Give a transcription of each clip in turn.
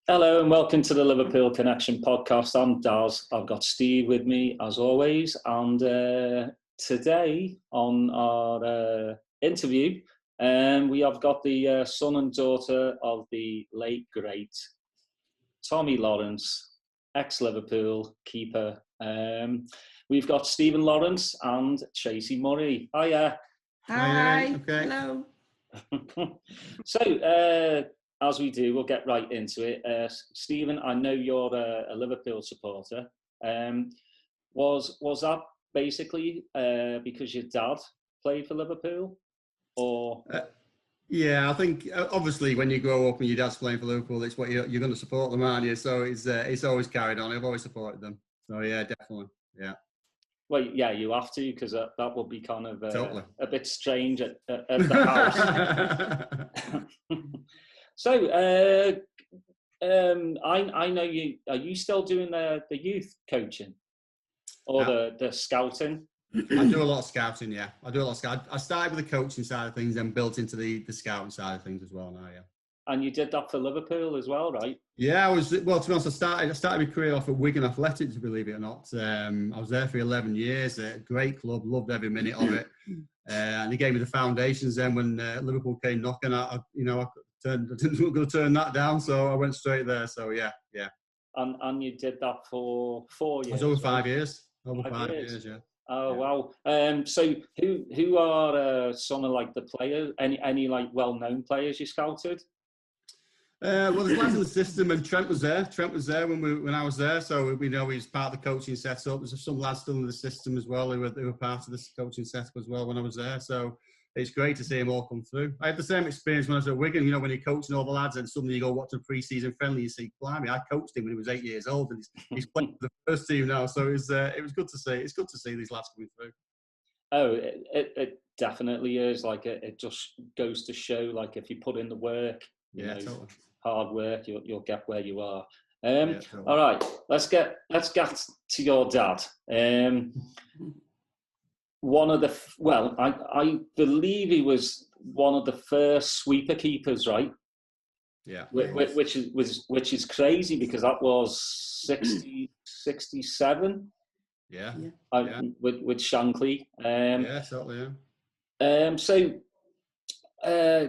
Hello and welcome to the Liverpool Connection podcast. I'm Daz. I've got Steve with me as always, and today on our interview, we have got the son and daughter of the late great Tommy Lawrence, ex-Liverpool keeper. We've got Stephen Lawrence and Tracey Murray. Hiya. Hi. Okay. Hello. So, as we do, we'll get right into it. Stephen, I know you're a Liverpool supporter. Was that basically because your dad played for Liverpool, or? Yeah, I think obviously when you grow up and your dad's playing for Liverpool, it's what you're going to support them, aren't you? So it's always carried on. I've always supported them. So yeah, definitely, yeah. Well, yeah, you have to, because that would be kind of Totally. a bit strange at the house. So, I know you. Are you still doing the youth coaching or the scouting? I do a lot of scouting. Yeah, I do a lot of scouting. I started with the coaching side of things, then built into the scouting side of things as well now. Yeah. And you did that for Liverpool as well, right? Yeah, to be honest, I started my career off at Wigan Athletic, to believe it or not. I was there for 11 years. A great club, loved every minute of it. And they gave me the foundations. Then when Liverpool came knocking, I didn't going to turn that down, so I went straight there. So yeah. And you did that for 4 years. It was over 5 right? years. Over 5 years, yeah. Oh wow! So who are some of like the players? Any like well-known players you scouted? Well, there's lads in the system, and Trent was there. When I was there, so we know he's part of the coaching setup. There's some lads still in the system as well who were part of this coaching setup as well when I was there. So it's great to see them all come through. I had the same experience when I was at Wigan. You know, when you're coaching all the lads, and suddenly you go watch a pre-season friendly, you see, blimey, I coached him when he was 8 years old, and he's playing for the first team now. So it was good to see. It's good to see these lads coming through. Oh, it definitely is. Like it just goes to show, like if you put in the work, Totally. Hard work, you'll get where you are. Totally. All right, let's get to your dad. One of the I believe he was one of the first sweeper keepers, right? Yeah. Which is crazy, because that was 67. Yeah. With Shankly. Totally. Yeah. So,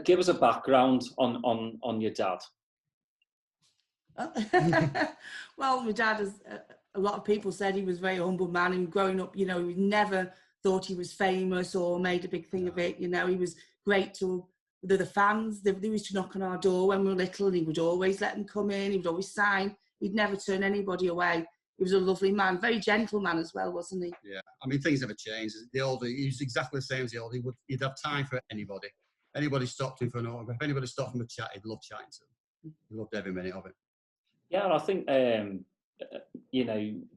give us a background on your dad. Well, my dad, as a lot of people said, he was a very humble man. And growing up, he never thought he was famous or made a big thing of it. He was great to the fans. They used to knock on our door when we were little, and he would always let them come in. He would always sign. He'd never turn anybody away. He was a lovely man, very gentle man as well, wasn't he? Yeah, I mean, things never changed. The older, he was exactly the same as the older. He'd have time for anybody. Anybody stopped him for an autograph. Anybody stopped him for a chat, he'd love chatting to them. He loved every minute of it. Yeah, and I think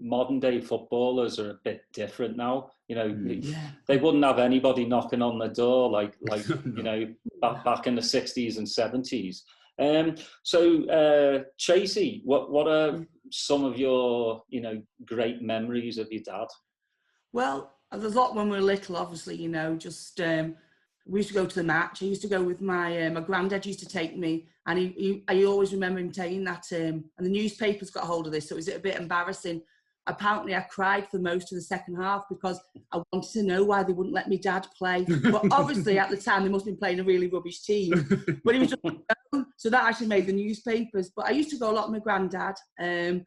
modern day footballers are a bit different now. They wouldn't have anybody knocking on the door like back in the 60s and 70s. So Tracey, what are some of your great memories of your dad? Well, there's a lot when we were little, obviously. We used to go to the match. I used to go with my granddad used to take me, and I always remember him saying that, and the newspapers got hold of this, so it was a bit embarrassing. Apparently, I cried for most of the second half because I wanted to know why they wouldn't let me dad play. But obviously, at the time, they must have been playing a really rubbish team. But he was just so that actually made the newspapers. But I used to go a lot with my granddad, and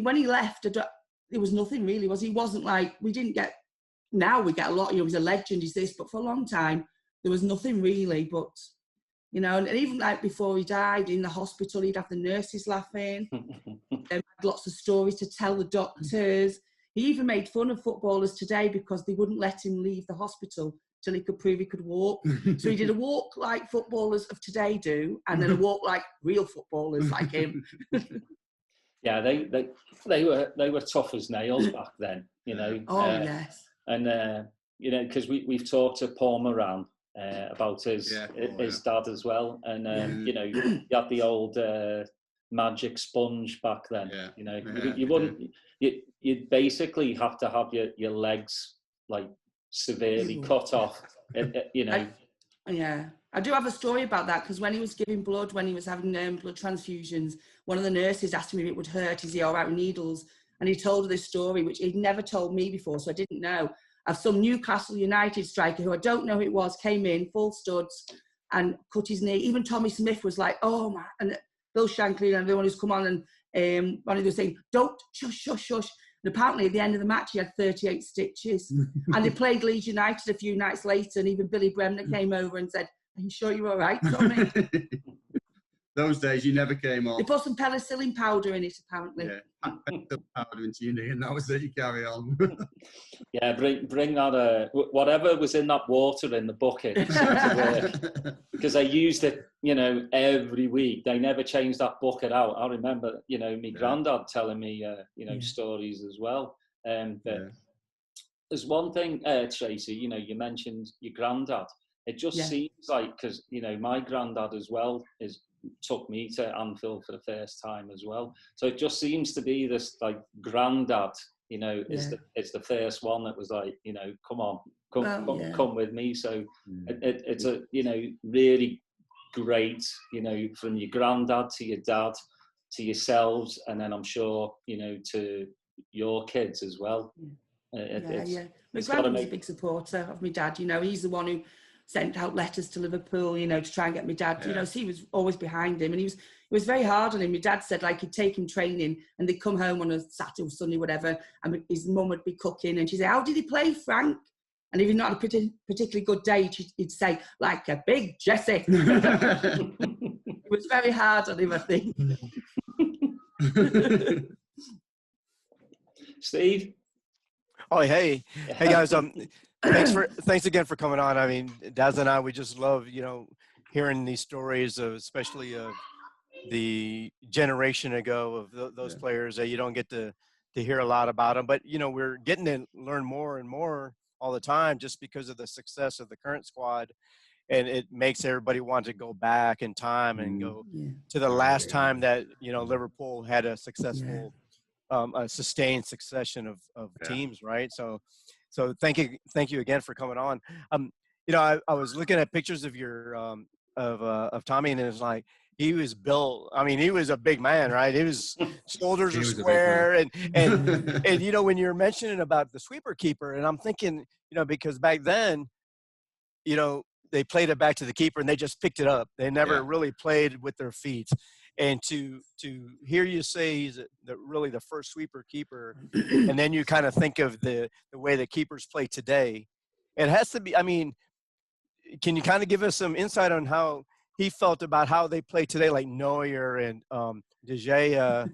when he left, there was nothing really. He wasn't like, we didn't get. Now we get a lot, he's a legend, he's this, but for a long time, there was nothing really, but, and even like before he died in the hospital, he'd have the nurses laughing, had lots of stories to tell the doctors. He even made fun of footballers today because they wouldn't let him leave the hospital till he could prove he could walk. So he did a walk like footballers of today do, and then a walk like real footballers like him. Yeah, they were tough as nails back then, Oh, yes. And because we've talked to Paul Moran about his dad as well, and you had the old magic sponge back then. You wouldn't. You'd basically have to have your legs like severely cut off. Yeah. I do have a story about that, because when he was giving blood, when he was having blood transfusions, one of the nurses asked him if it would hurt. Is he all right with needles? And he told her this story, which he'd never told me before, so I didn't know, of some Newcastle United striker who I don't know who it was, came in, full studs, and cut his knee. Even Tommy Smith was like, oh, man. And Bill Shankly and everyone who's come on, and one of them was saying, don't, shush, shush, shush. And apparently at the end of the match, he had 38 stitches. And they played Leeds United a few nights later, and even Billy Bremner came over and said, are you sure you're all right, Tommy? Those days, you never came on. They put some penicillin powder in it, apparently. Yeah, penicillin powder into your knee, and that was it. You carry on. Yeah, bring that, whatever was in that water in the bucket, because they used it, you know, every week. They never changed that bucket out. I remember, you know, my granddad telling me, you know, stories as well. But there's one thing, Tracey, you know, you mentioned your granddad. It just seems like, because, you know, my granddad as well took me to Anfield for the first time as well. So it just seems to be this, like, granddad, you know, it's the first one that was like, you know, come with me. So it's a, you know, really great, you know, from your granddad to your dad to yourselves, and then I'm sure, you know, to your kids as well. My granddad was a big supporter of my dad. You know, he's the one who sent out letters to Liverpool, you know, to try and get my dad, you know, so he was always behind him, and it was very hard on him. My dad said, like, he'd take him training and they'd come home on a Saturday or Sunday, whatever, and his mum would be cooking, and she'd say, how did he play, Frank? And if he'd not had a particularly good day, he'd say, like a big Jessie. It was very hard on him, I think. Steve? Oh, hey guys. Thanks again for coming on. I mean, Daz and I, we just love, you know, hearing these stories of, especially of the generation ago of those players that you don't get to hear a lot about them. But, you know, we're getting to learn more and more all the time just because of the success of the current squad. And it makes everybody want to go back in time and go to the last time that, you know, Liverpool had a successful, a sustained succession of teams, right? So thank you again for coming on. You know, I was looking at pictures of your of Tommy, and it was like, he was built. I mean, he was a big man, right? His shoulders are square, and you know, when you're mentioning about the sweeper keeper, and I'm thinking, you know, because back then, you know, they played it back to the keeper and they just picked it up. They never really played with their feet. And to hear you say he's really the first sweeper keeper, and then you kind of think of the way that keepers play today, it has to be, I mean, can you kind of give us some insight on how he felt about how they play today, like Neuer and De Gea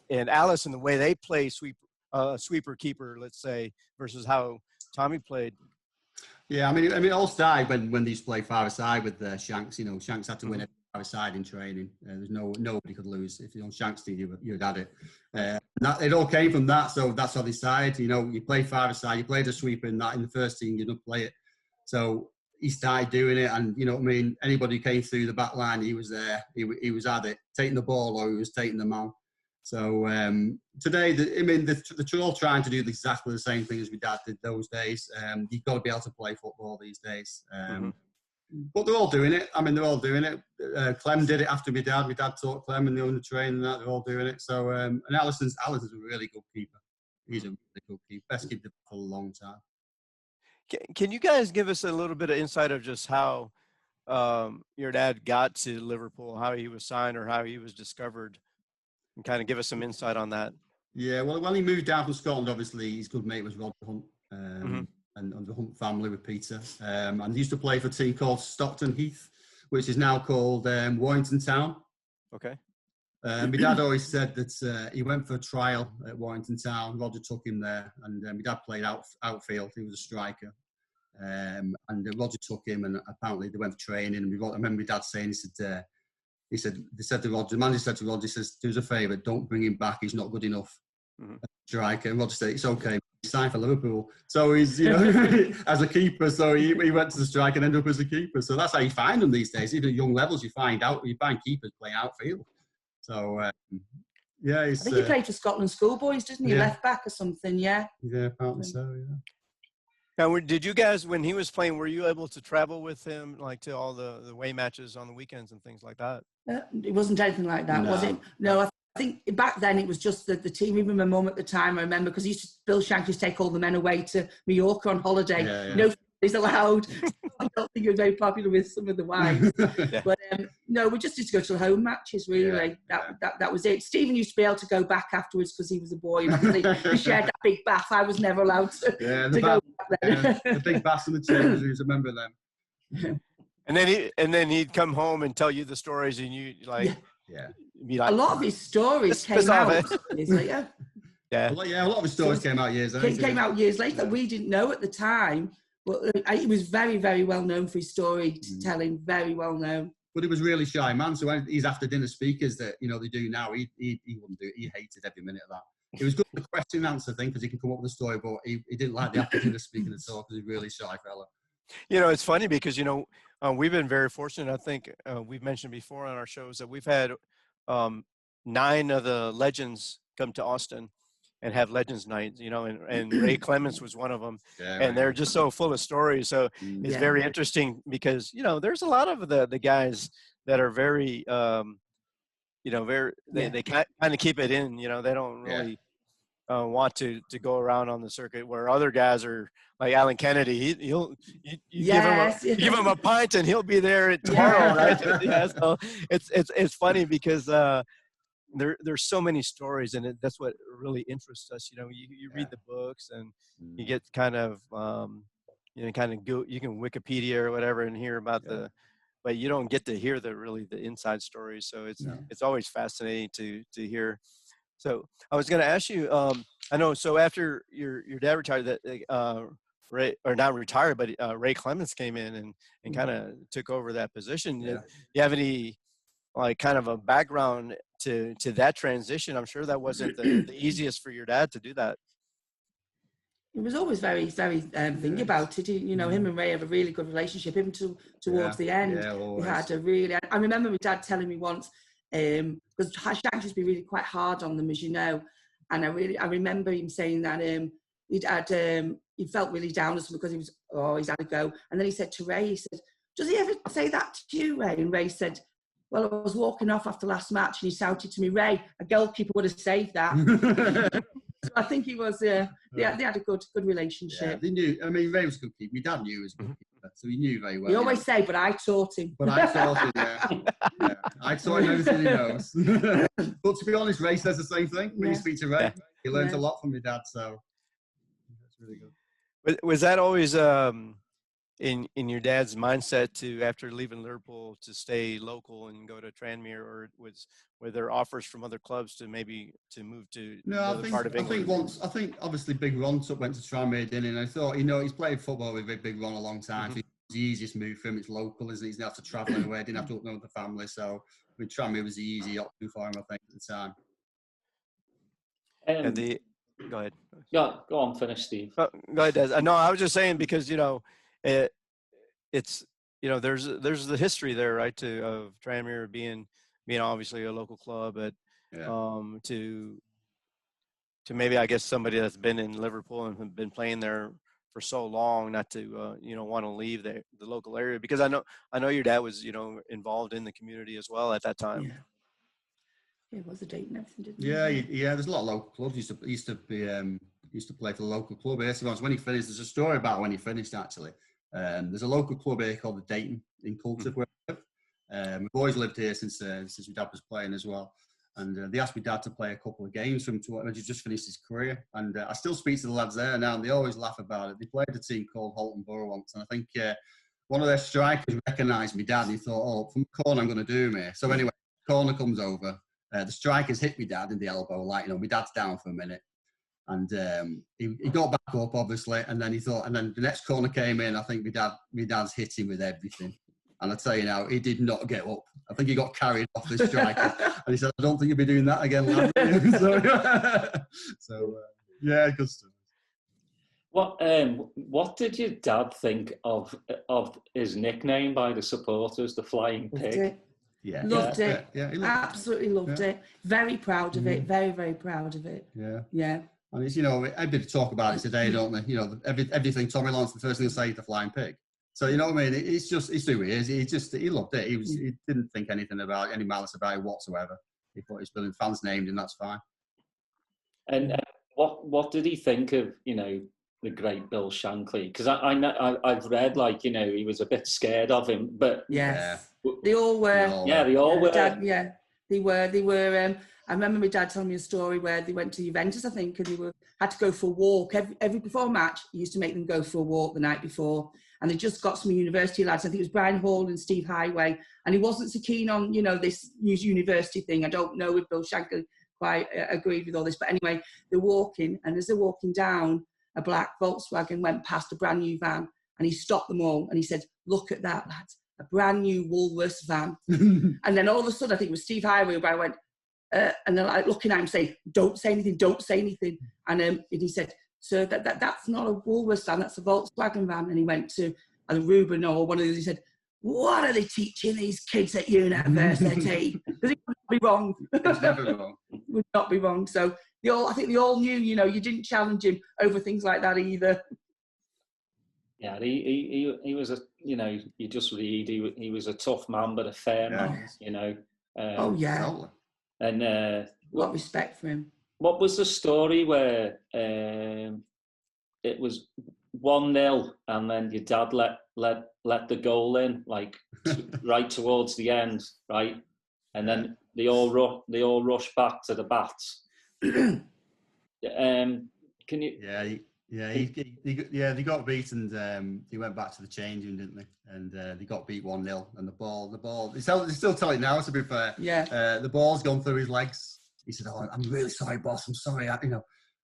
and Allison, the way they play sweeper keeper, let's say, versus how Tommy played? Yeah, I mean, it all started when they used to play five-a-side with Shanks. You know, Shanks had to win every five-a-side in training. There's nobody could lose. If you're on Shanks' team, you'd had it. It all came from that. So that's how they decided. You know, you play five-a-side, you played a sweeper in the first team, you don't play it. So he started doing it, and you know what I mean. Anybody who came through the back line, he was there. He was at it, taking the ball, or he was taking the man. So today, they're all trying to do exactly the same thing as my dad did those days. You've got to be able to play football these days. But they're all doing it. I mean, they're all doing it. Clem did it after my dad. My dad taught Clem and the under training and that. They're all doing it. So, and Allison's a really good keeper. He's a really good keeper. Best keeper for a long time. Can you guys give us a little bit of insight of just how your dad got to Liverpool, how he was signed or how he was discovered, and kind of give us some insight on that? Yeah, well, when he moved down from Scotland, obviously his good mate was Roger Hunt, and the Hunt family with Peter. And he used to play for a team called Stockton Heath, which is now called Warrington Town. Okay. My dad always said that he went for a trial at Warrington Town. Roger took him there, and my dad played outfield. He was a striker. And Roger took him, and apparently they went for training. And I remember my dad saying, they said to Roger, the manager said to Roger, he says, do us a favour, don't bring him back, he's not good enough. Striker. And Roger said, it's okay, he signed for Liverpool. So he's, you know, as a keeper, so he went to the strike and ended up as a keeper. So that's how you find them these days. Even at young levels, you find keepers playing outfield. So, I think he played for Scotland Schoolboys, doesn't he? Left back or something, Yeah, apparently so, Now, did you guys, when he was playing, were you able to travel with him, like to all the away matches on the weekends and things like that? It wasn't anything like that, was it? No, I think back then it was just the team. Even my mum at the time, I remember, because Bill Shank used to take all the men away to Mallorca on holiday. Yeah. No is allowed. I don't think he was very popular with some of the wives. Yeah. But no, we just used to go to the home matches, really. That was it. Stephen used to be able to go back afterwards because he was a boy, and obviously we shared that big bath. I was never allowed to go back then. The big baths and the chambers, I remember them. And then he'd come home and tell you the stories, and you be like, a lot of his stories came out years later. A lot of his stories came out years later. Came out years later that we didn't know at the time. But he was very, very well known for his storytelling, very well known. But he was really shy man. So when he's after dinner speakers that they do now, he wouldn't do it. He hated every minute of that. It was good for the question and answer thing because he can come up with a story, but he didn't like the after dinner speaking at all because he's a really shy fella. It's funny because we've been very fortunate. I think we've mentioned before on our shows that we've had 9 of the legends come to Austin and have Legends Night, and Ray Clements was one of them. And they're just so full of stories. So it's very interesting because, there's a lot of the guys that are very, they kind of keep it in, they don't really want to go around on the circuit, where other guys are like Alan Kennedy. You give him a pint and he'll be there tomorrow, right? So it's funny because, there's so many stories, and that's what really interests us. You read the books and you get kind of, you can Wikipedia or whatever and hear about but you don't get to hear the inside stories. So it's always fascinating to hear. So I was going to ask you, I know, so after your dad retired, that Ray, or not retired, but Ray Clements came in and kind of took over that position. Do you have any kind of a background to that transition? I'm sure that wasn't the easiest for your dad to do that. He was always very, very thinking about it. Him and Ray have a really good relationship. Even towards the end, we had a really. I remember my dad telling me once, because Shank used to be really quite hard on them, as you know, and I remember him saying that he felt really down because he's had a go, and then he said to Ray, he said, "Does he ever say that to you, Ray?" And Ray said, "Well, I was walking off after last match and he shouted to me, 'Ray, a goalkeeper would have saved that.'" So I think he was, they had a good relationship. Yeah, they knew. I mean, Ray was a good keeper. My dad knew he was a good keeper, so he knew very well. He always say, "But I taught him." But I taught him, I taught him everything he knows. But to be honest, Ray says the same thing. When you speak to Ray, he learns a lot from my dad, so that's really good. But was that always in your dad's mindset to, after leaving Liverpool, to stay local and go to Tranmere, or were there offers from other clubs to maybe to move to another part of England? I think obviously Big Ron went to Tranmere, didn't he? And I thought, he's played football with Big Ron a long time. So it's the easiest move for him. It's local, isn't it? He doesn't have to travel anywhere. Didn't have to up with the family. So Tranmere was the easy option for him, I think, at the time. Go ahead. Go on, finish, Steve. Go ahead, Daz. No, I was just saying because it's there's the history there, right? Of Tranmere being obviously a local club, but to maybe, I guess, somebody that's been in Liverpool and been playing there for so long, not to want to leave the local area, because I know your dad was involved in the community as well at that time. Yeah, it was a date and everything, didn't he? Yeah. There's a lot of local clubs. He used to play for the local club here. So when he finished, there's a story about when he finished actually. There's a local club here called the Dayton in Culcheth where I live. We've always lived here since my dad was playing as well. And they asked my dad to play a couple of games for him when he just finished his career. And I still speak to the lads there now, and they always laugh about it. They played a team called Holton Borough once, and I think one of their strikers recognised my dad, and he thought, from the corner I'm going to do him here. So anyway, corner comes over. The strikers hit my dad in the elbow, my dad's down for a minute. And he got back up, obviously, and then and then the next corner came in. I think my dad's hit him with everything. And I tell you now, he did not get up. I think he got carried off this striker. And he said, "I don't think you'll be doing that again, lad." Yeah, good stuff. What did your dad think of his nickname by the supporters, the Flying Pig? Loved it. Yeah, absolutely loved it. Very proud of it. Very, very proud of it. Yeah. And it's, everybody talk about it today, don't they? Everything Tommy Lawrence, the first thing they say is the flying pig. So, you know what I mean? It's who he is. He loved it. He didn't think anything about any malice about it whatsoever. He thought his brilliant fans named him, that's fine. And what did he think of, the great Bill Shankly? Because I've read, he was a bit scared of him, but... Yes. They all were. They all were. Dad, they were. I remember my dad telling me a story where they went to Juventus, I think, and they had to go for a walk. Every before a match, he used to make them go for a walk the night before. And they just got some university lads. I think it was Brian Hall and Steve Highway. And he wasn't so keen on, this university thing. I don't know if Bill Shankly quite agreed with all this. But anyway, they're walking. And as they're walking down, a black Volkswagen went past a brand new van. And he stopped them all. And he said, "Look at that, lads. A brand new Woolworths van." And then all of a sudden, I think it was Steve Highway, where I went, and they're like looking at him saying, don't say anything. And he said, "Sir, that's not a Woolworths van, that's a Volkswagen van." And he went to Ruben or one of those, he said, "What are they teaching these kids at university?" Because it would not be wrong. It's never wrong. It would not be wrong. So I think they all knew, you didn't challenge him over things like that either. Yeah, he was you just read, he was a tough man, but a fair man, Oh, yeah. And a lot of respect for him. What was the story where it was 1-0 and then your dad let the goal in, right towards the end, right? And then they all rush back to the bats. Can you? They got beat and he went back to the changing, didn't they? And they got beat 1-0. And the ball. They still tell it now. To be fair, the ball's gone through his legs. He said, "Oh, I'm really sorry, boss. I'm sorry. I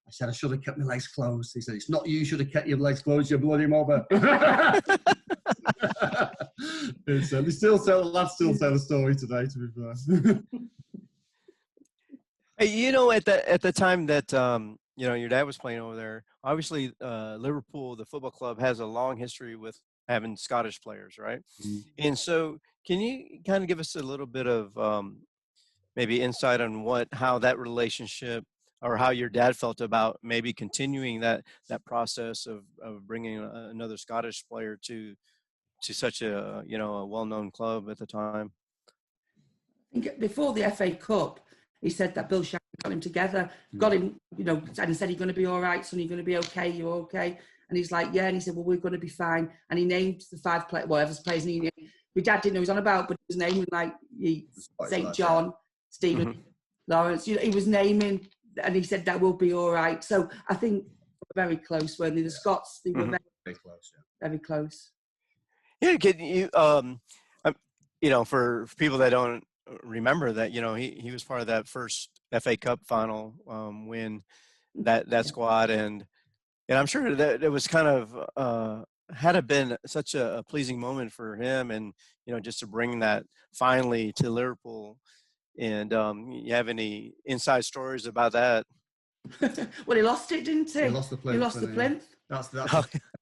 said I should have kept my legs closed." He said, "It's not you should have kept your legs closed, you bloody mother." They still tell the story today. To be fair. Hey, at the time that your dad was playing over there, obviously Liverpool, the football club, has a long history with having Scottish players, right? Mm-hmm. And so, can you kind of give us a little bit of maybe insight on how that relationship, or how your dad felt about maybe continuing that process of bringing another Scottish player to such a a well-known club at the time? I think before the FA Cup, he said that Bill Shankly got him together, got him, and said, "You're going to be all right, son. You're going to be okay. You're okay." And he's like, "Yeah." And he said, "Well, we're going to be fine." And he named the 5 players, whatever's players. And my dad didn't know he was on about, but he was naming St. John, Stephen, mm-hmm. Lawrence. He was naming, and he said that will be all right. So I think very close, weren't they? The Scots, they were very close. Yeah. Very close. Yeah, can you, for people that don't remember that, he was part of that first FA Cup final win, that squad, and I'm sure that it was kind of had it been such a pleasing moment for him, and just to bring that finally to Liverpool. And you have any inside stories about that? Well, he lost it, didn't he? He lost the plinth. He lost the plinth.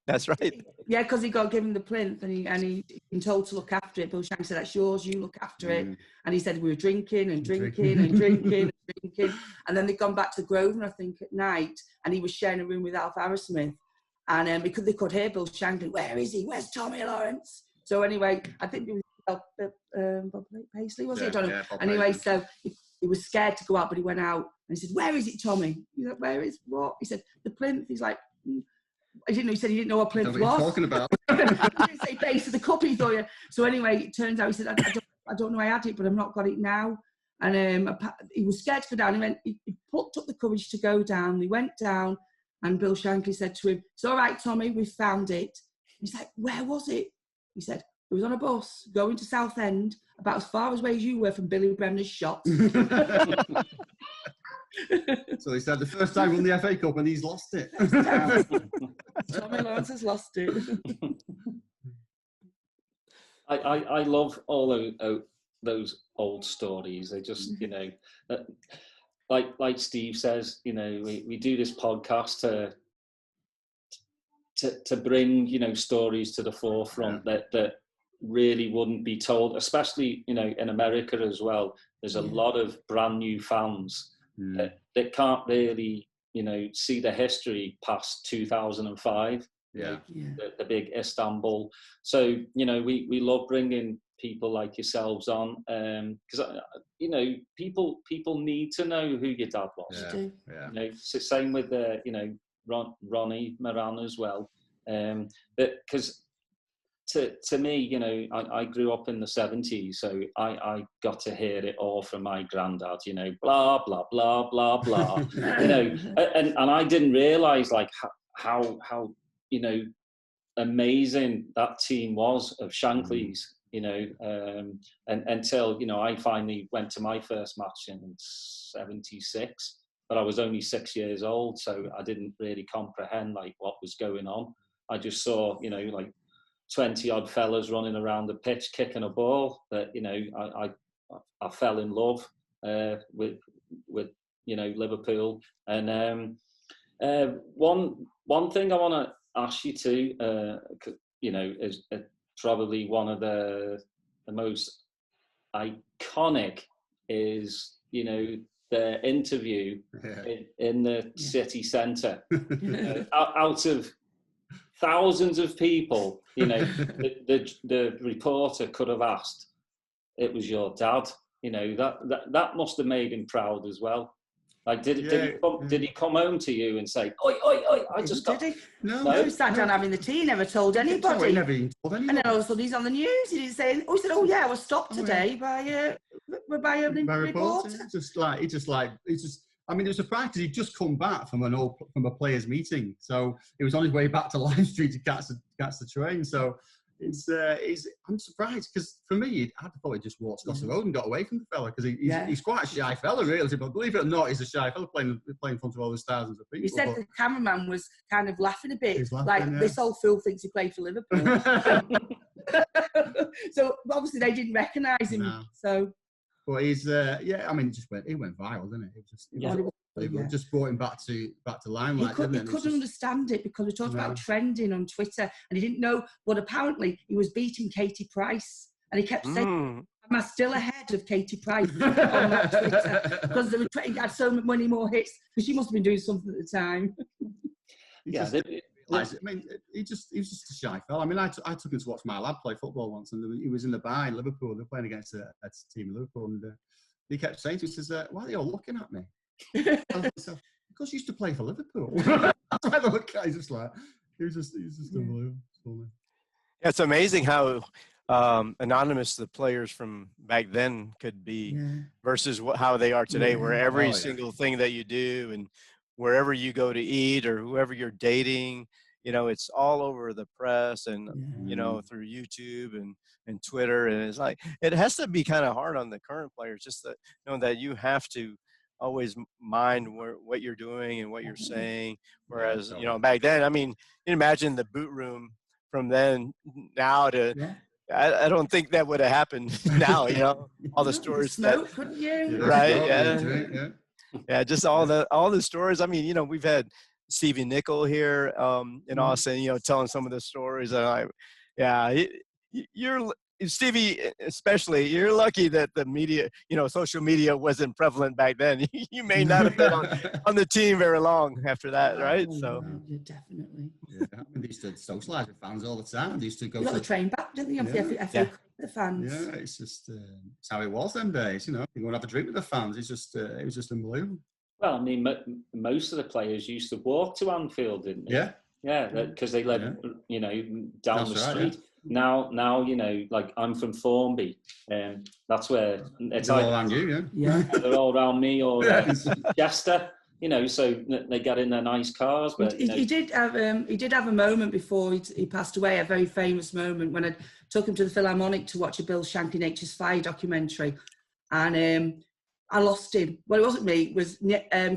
That's right. Yeah, because he got given the plinth, and he been told to look after it. Bill Shankly said, "That's yours. You look after it." And he said, "We were drinking and drinking and drinking and drinking." And then they'd gone back to Grosvenor, I think, at night, and he was sharing a room with Alf Arrowsmith. And they could hear Bill Shankly, "Where is he? Where's Tommy Lawrence?" So anyway, I think it was Bob Paisley, was it? I don't know. Anyway, so he was scared to go out, but he went out and he said, "Where is it, Tommy?" He's like, "Where is what?" He said, "The plinth." He's like, I didn't know. He said he didn't know what plinth was. What are you talking about? He didn't say base of the cup, he thought. So anyway, it turns out he said, I don't know I had it, but I've not got it now. And he was scared to go down. He took the courage to go down. He went down, and Bill Shankly said to him, "It's all right, Tommy, we found it." He's like, "Where was it?" He said, "It was on a bus going to Southend, about as far away as you were from Billy Bremner's shop." So he said the first time he won the FA Cup and he's lost it. Tommy Lawrence has lost it. I love all those old stories. They just, like Steve says, we do this podcast to bring, stories to the forefront that really wouldn't be told, especially, in America as well. There's a lot of brand new fans that can't really see the history past 2005. Yeah. The big Istanbul. So, we love bringing people like yourselves on, because people need to know who your dad was. It's the same with Ronnie Moran as well. But because to me, I grew up in the 70s, so I got to hear it all from my granddad. Blah blah blah blah blah. And I didn't realise like how amazing that team was of Shankly's. And until I finally went to my first match in '76, but I was only 6 years old, so I didn't really comprehend like what was going on. I just saw like 20 odd fellas running around the pitch kicking a ball. That I fell in love with Liverpool. And one thing I want to ask you to is probably one of the most iconic is the interview in the city centre. Out of thousands of people, the reporter could have asked, it was your dad. That must have made him proud as well. Like, did he come home to you and say, oi, oi, oi, I just got... Did he? No, he sat down having the tea, he never told anybody. He never even told anybody. And then all of a sudden he's on the news. He didn't say, he said, oh yeah, I was stopped today by a reporter. I mean, it was surprising because he'd just come back from a players' meeting, so he was on his way back to Lime Street to catch the train. So I'm surprised because for me, I thought he just walked across the road and got away from the fella because he's quite a shy fella, really. But believe it or not, he's a shy fella playing in front of all those thousands of people. He said the cameraman was kind of laughing a bit, this old fool thinks he played for Liverpool. So obviously they didn't recognise him. No. So. But he's he went viral, didn't it? Just brought him back to limelight. He couldn't understand it because we talked about trending on Twitter, and he didn't know. But apparently, he was beating Katie Price, and he kept saying, "Am I still ahead of Katie Price on that Twitter?" Because he had so many more hits. Because she must have been doing something at the time. I mean, he was just a shy fella. I mean, I took him to watch my lad play football once, and he was in the bar in Liverpool. They were playing against a team in Liverpool, and he kept saying to me, he says, "Why are they all looking at me?" Because he used to play for Liverpool. That's why they look at. He's just unbelievable. Yeah, it's amazing how anonymous the players from back then could be versus how they are today, where every single thing that you do and wherever you go to eat or whoever you're dating, it's all over the press and, through YouTube and Twitter. And it's like, it has to be kind of hard on the current players, just that, that you have to always mind what you're doing and what you're saying. Whereas, back then, I mean, you imagine the boot room from then now to, I don't think that would have happened now, all the stories. Smoke, couldn't you? Right. Yeah, just all the stories. I mean, we've had Stevie Nickel here in Austin, telling some of the stories. And you're Stevie, especially, you're lucky that the media, social media wasn't prevalent back then. You may not have been on the team very long after that, right? So yeah, definitely. Yeah, I mean, they used to socialise with fans all the time. They used to go to the train back, didn't they? On the FA the fans. Yeah, it's just it's how it was them days. You go and have a drink with the fans. It was just unbelievable. Well, I mean, most of the players used to walk to Anfield, didn't they? Yeah, because they lived, down the street. Yeah. Now, like I'm from Formby, and that's where it's all around you, they're all around me or Chester, so they get in their nice cars. But he did have a moment before he passed away, a very famous moment when I took him to the Philharmonic to watch a Bill Shankly Nature's Fire documentary, and I lost him. Well, it wasn't me. It was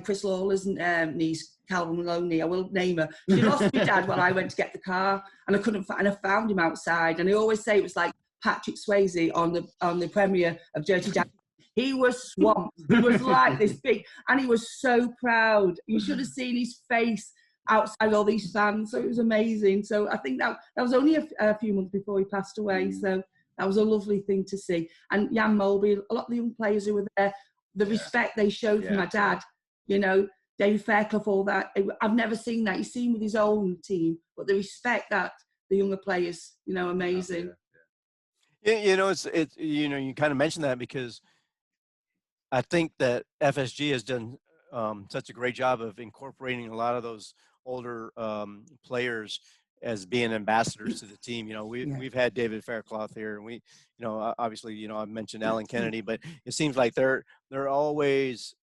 Chris Lawler's niece, Calvin Maloney. I will name her. She lost my dad while I went to get the car, and I couldn't find. And I found him outside. And I always say it was like Patrick Swayze on the premiere of Dirty Dancing. He was swamped. He was like this big, and he was so proud. You should have seen his face outside all these fans. So it was amazing. So I think that was only a few months before he passed away. So that was a lovely thing to see. And Jan Molby, a lot of the young players who were there, the respect they showed for my dad, David Fairclough, all that. I've never seen that. He's seen with his own team, but the respect that the younger players, you know, amazing. Yeah, you know, it's you know, you kind of mentioned that because I think that FSG has done such a great job of incorporating a lot of those older players as being ambassadors to the team. You know, we've had David Fairclough here, and we, you know, obviously, you know, I mentioned Alan Kennedy, but it seems like they're always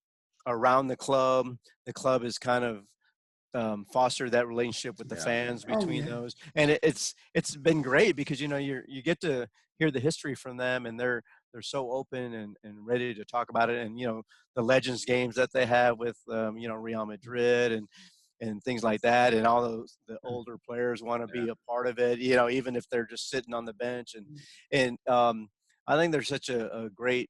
around the club. The club is kind of fostered that relationship with the fans between those, and it's been great because, you know, you get to hear the history from them, and they're so open and ready to talk about it. And, you know, the Legends games that they have with, you know, Real Madrid and things like that. And all the older players want to be a part of it, you know, even if they're just sitting on the bench. And I think there's such a great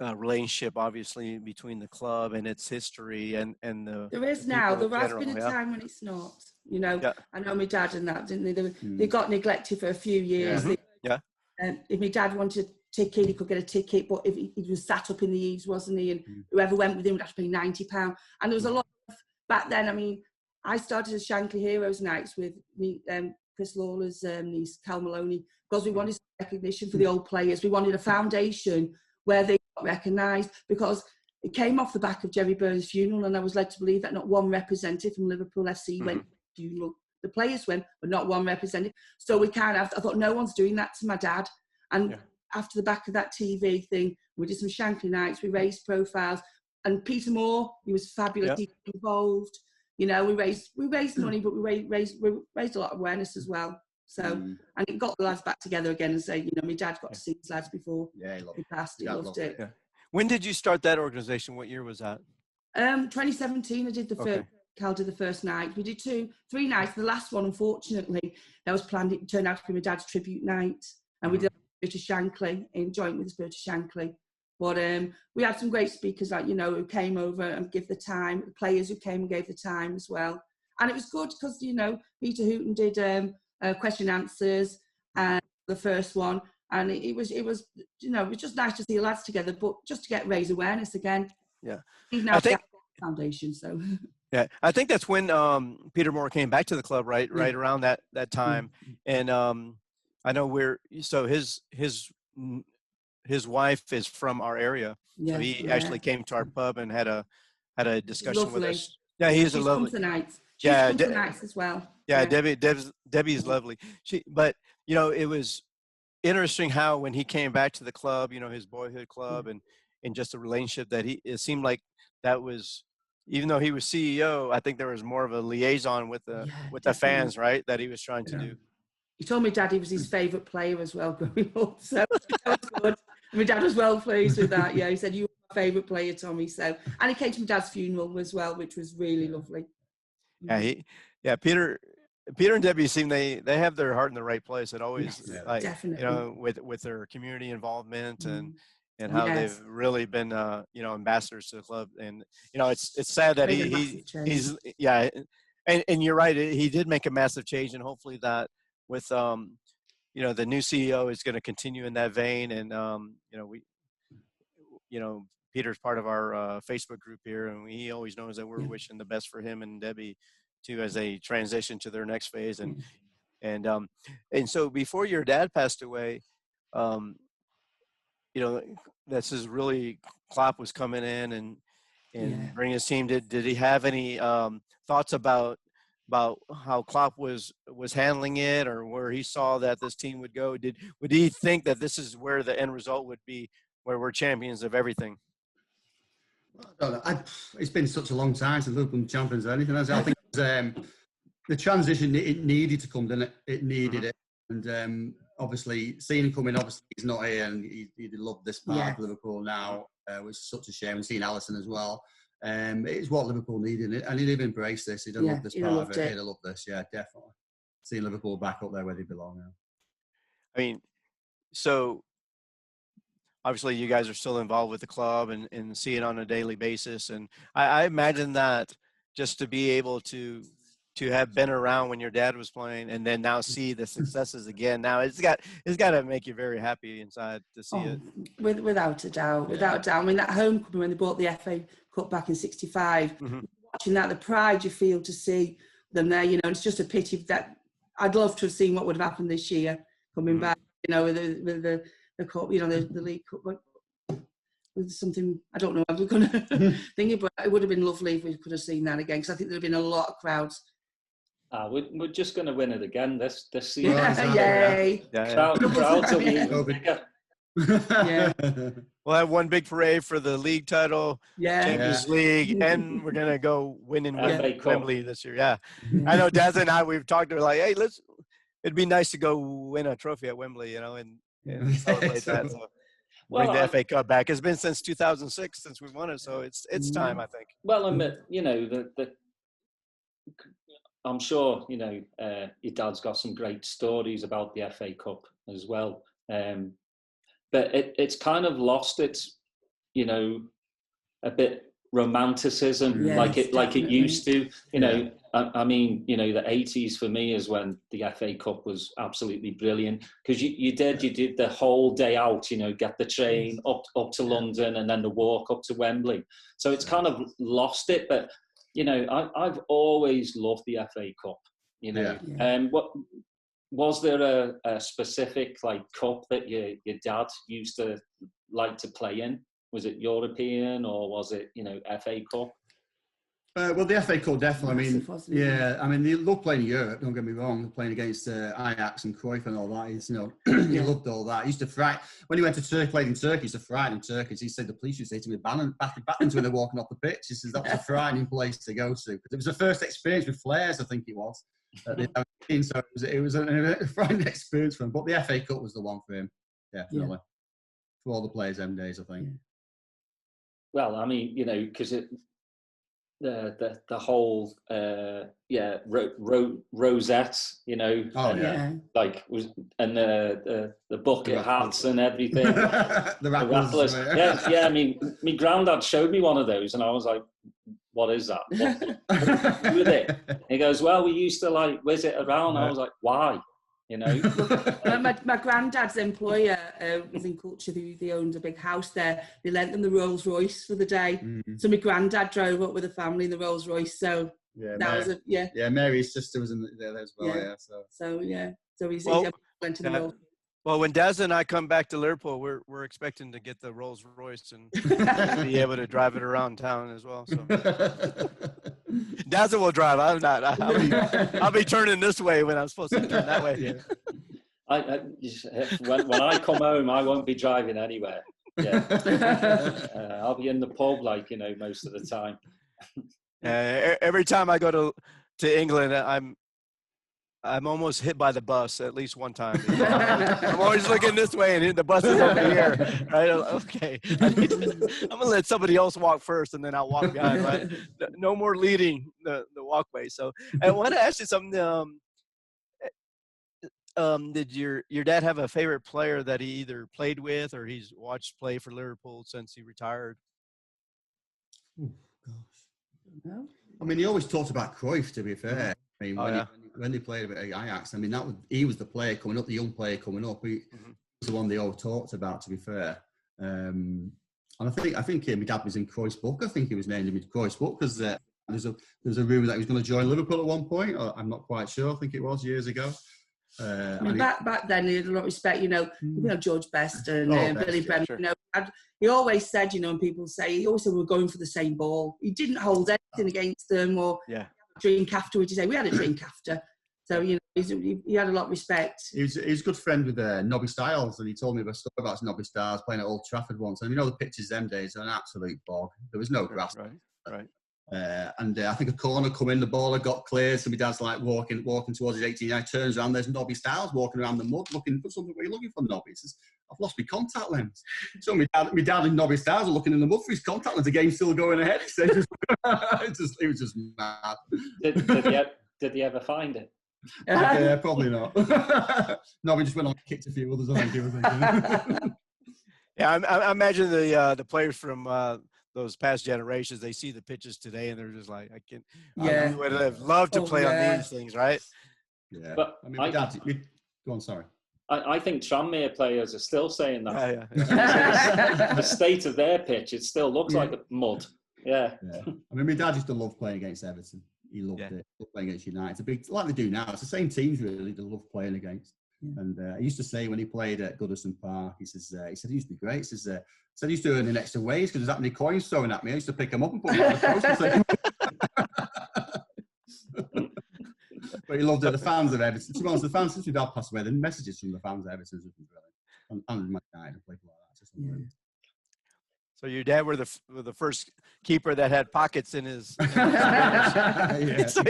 relationship, obviously, between the club and its history and the there is the now. people There has in been a general, time when it's not. You know, Yeah. I know my dad and that, didn't they? They got neglected for a few years. If my dad wanted a ticket, he could get a ticket, but if he was sat up in the eaves, wasn't he? And whoever went with him would have to pay £90. And there was a lot of, back then, I mean, I started as Shankly Heroes Nights with me, Chris Lawler's niece, Cal Maloney, because we wanted some recognition for the old players. We wanted a foundation where they got recognised, because it came off the back of Jerry Burns' funeral, and I was led to believe that not one representative from Liverpool FC went to the funeral. The players went, but not one representative. So we kind of, I thought, no one's doing that to my dad. And after the back of that TV thing, we did some Shankly nights, we raised profiles. And Peter Moore, he was fabulous, he was involved. You know, we raised money, but we raised a lot of awareness as well. So, and it got the lads back together again and say, you know, my dad got to see his lads before he passed. He loved it. Yeah. When did you start that organization? What year was that? 2017, I did the first. Cal did the first night. We did 3 nights. The last one, unfortunately, that was planned. It turned out to be my dad's tribute night, and we did Spirit of Shankly in joint with the Spirit of Shankly. But we had some great speakers, like, you know, who came over and give the time. The players who came and gave the time as well, and it was good because, you know, Peter Hooton did question and answers, the first one, and it was, you know, it was just nice to see the lads together, but just to raise awareness again. Yeah, even I think foundation. So. Yeah, I think that's when Peter Moore came back to the club, right around that time. And I know so his wife is from our area, so he actually came to our pub and had a discussion with us. Yeah, he's a lovely. She's come to nights as well. Yeah, Debbie's lovely. But you know, it was interesting how when he came back to the club, you know, his boyhood club, and just a relationship that it seemed like that was. Even though he was CEO, I think there was more of a liaison with the fans, right? That he was trying to do. He told me Daddy was his favourite player as well growing up, so that was good. My dad was well pleased with that. Yeah, he said, "You were my favourite player, Tommy." So, and he came to my dad's funeral as well, which was really lovely. Yeah, Peter and Debbie seem they have their heart in the right place. It always, definitely, you know, with their community involvement and how they've really been, you know, ambassadors to the club. And, you know, it's sad that he's and you're right. He did make a massive change, and hopefully that with, you know, the new CEO is going to continue in that vein. And, you know, Peter's part of our Facebook group here, and he always knows that we're wishing the best for him and Debbie too, as they transition to their next phase. And so before your dad passed away, you know, this is really Klopp was coming in and bringing his team. Did he have any thoughts about how Klopp was handling it, or where he saw that this team would go? Would he think that this is where the end result would be, where we're champions of everything? I don't know. It's been such a long time since Liverpool champions or anything. I think the transition, it needed to come, didn't it? It needed it. And obviously, seeing him coming, obviously he's not here, and he loved this part of Liverpool now, which is such a shame. And seeing Alisson as well, it's what Liverpool needed, and he'd have embraced this. He'd have loved this part of it. He'd have loved this, definitely. Seeing Liverpool back up there where they belong now. I mean, so obviously you guys are still involved with the club and see it on a daily basis, and I imagine that just to be able to to have been around when your dad was playing and then now see the successes again. Now it's got to make you very happy inside to see it. Without a doubt, without a doubt. I mean, that homecoming when they brought the FA Cup back in '65, watching that, the pride you feel to see them there, you know, it's just a pity that I'd love to have seen what would have happened this year coming back, you know, with the cup, you know, the League Cup. But with something, I don't know, I'm going to think it, but it would have been lovely if we could have seen that again, because I think there'd have been a lot of crowds. We're just going to win it again this season. Yay! Crowds will be bigger. Yeah. We'll have one big parade for the league title, Champions League, and we're gonna go win in Wembley this year. Yeah, I know Daz and I, we've talked about like, hey, it'd be nice to go win a trophy at Wembley, you know, and celebrate that. So bring the FA Cup back. It's been since 2006 since we won it, so it's time, I think. Well, you know, I'm sure, you know, your dad's got some great stories about the FA Cup as well. But it's kind of lost its, you know, a bit romanticism, like it used to. You know, I mean, you know, the 80s for me is when the FA Cup was absolutely brilliant, because you did the whole day out. You know, get the train up to London and then the walk up to Wembley. So it's kind of lost it. But you know, I've always loved the FA Cup. You know, what. Was there a specific like cup that your dad used to like to play in? Was it European or was it, you know, FA Cup? Well, the FA Cup definitely. I mean, they love playing in Europe. Don't get me wrong. Playing against Ajax and Cruyff and all that. He's, you know, he loved all that. He used to frighten when he went to Turkey, played in Turkey. He used to frighten Turkish. He said the police used to say to me, back into when they're walking off the pitch. He says that was a frightening place to go to. It was the first experience with flares, I think it was. So it was a frightening experience for him. But the FA Cup was the one for him, definitely. For all the players them days, I think. Well, I mean, you know, because the whole rosette, you know, like was, and the bucket hats and everything, the rattlers. Yeah. I mean, my granddad showed me one of those, and I was like, "What is that? What with it?" And he goes, "Well, we used to like whiz it around." I was like, "Why?" You know, my granddad's employer was in Culcheth. They owned a big house there. They lent them the Rolls Royce for the day. So my granddad drove up with the family in the Rolls Royce. So Mary's sister was in there as well. So he's went to the Rolls. Well, when Daz and I come back to Liverpool, we're expecting to get the Rolls Royce and be able to drive it around town as well. So Daz will drive. I'm not. I'll be turning this way when I'm supposed to turn that way. When I come home, I won't be driving anywhere. I'll be in the pub, like, you know, most of the time. Every time I go to England, I'm almost hit by the bus at least one time. I'm always looking this way and the bus is over here. Right? Okay. I'm going to let somebody else walk first and then I'll walk behind. Right? No more leading the walkway. So I want to ask you something. Did your dad have a favorite player that he either played with or he's watched play for Liverpool since he retired? Oh, gosh. I mean, he always talked about Cruyff, to be fair. I mean, when they played at Ajax, I mean, he was the player coming up, the young player coming up. He was the one they all talked about, to be fair. And I think my dad was in Cruyff's book. I think he was named in Cruyff's book because there's a rumour that he was going to join Liverpool at one point. I'm not quite sure. I think it was years ago. I mean, back then he had a lot of respect. You know, George Best and Billy Bremner. Sure. You know, he always said, you know, and people say he always said we're going for the same ball. He didn't hold anything against them or drink afterwards. You say we had a drink after. So, you know, he had a lot of respect. He was a good friend with Nobby Stiles, and he told me a story about Nobby Stiles playing at Old Trafford once. And you know, the pitches them days are an absolute bog. There was no grass. Right. And I think a corner come in, the ball had got cleared. So my dad's like walking towards his 18 yard, turns around, there's Nobby Stiles walking around the mud looking for something. What are you looking for, Nobby? He says, I've lost my contact lens. So my dad and Nobby Stiles are looking in the mud for his contact lens. The game's still going ahead. He said, it was just mad. Did he ever find it? Yeah, probably not. Nobby just went on and kicked a few others, I think. Yeah, I imagine the players from those past generations, they see the pitches today and they're just like, Yeah. I would have loved to play on these things, right? Yeah. But I mean, go on, sorry. I think Tranmere players are still saying that. Yeah. The state of their pitch, it still looks like mud. Yeah. I mean, my dad used to love playing against Everton. He loved it. Loved playing against United. It's a big, like they do now. It's the same teams really. They love playing against. And he used to say when he played at Goodison Park, he said he used to be great. He says, he used to earn an extra wage because there's that many coins thrown at me. I used to pick them up and put them on the post. But he loved it. The fans of Everton. To be honest, the fans, since my dad passed away, the messages from the fans of Everton have been brilliant. And my dad and people like that. So your dad were the first keeper that had pockets in his. So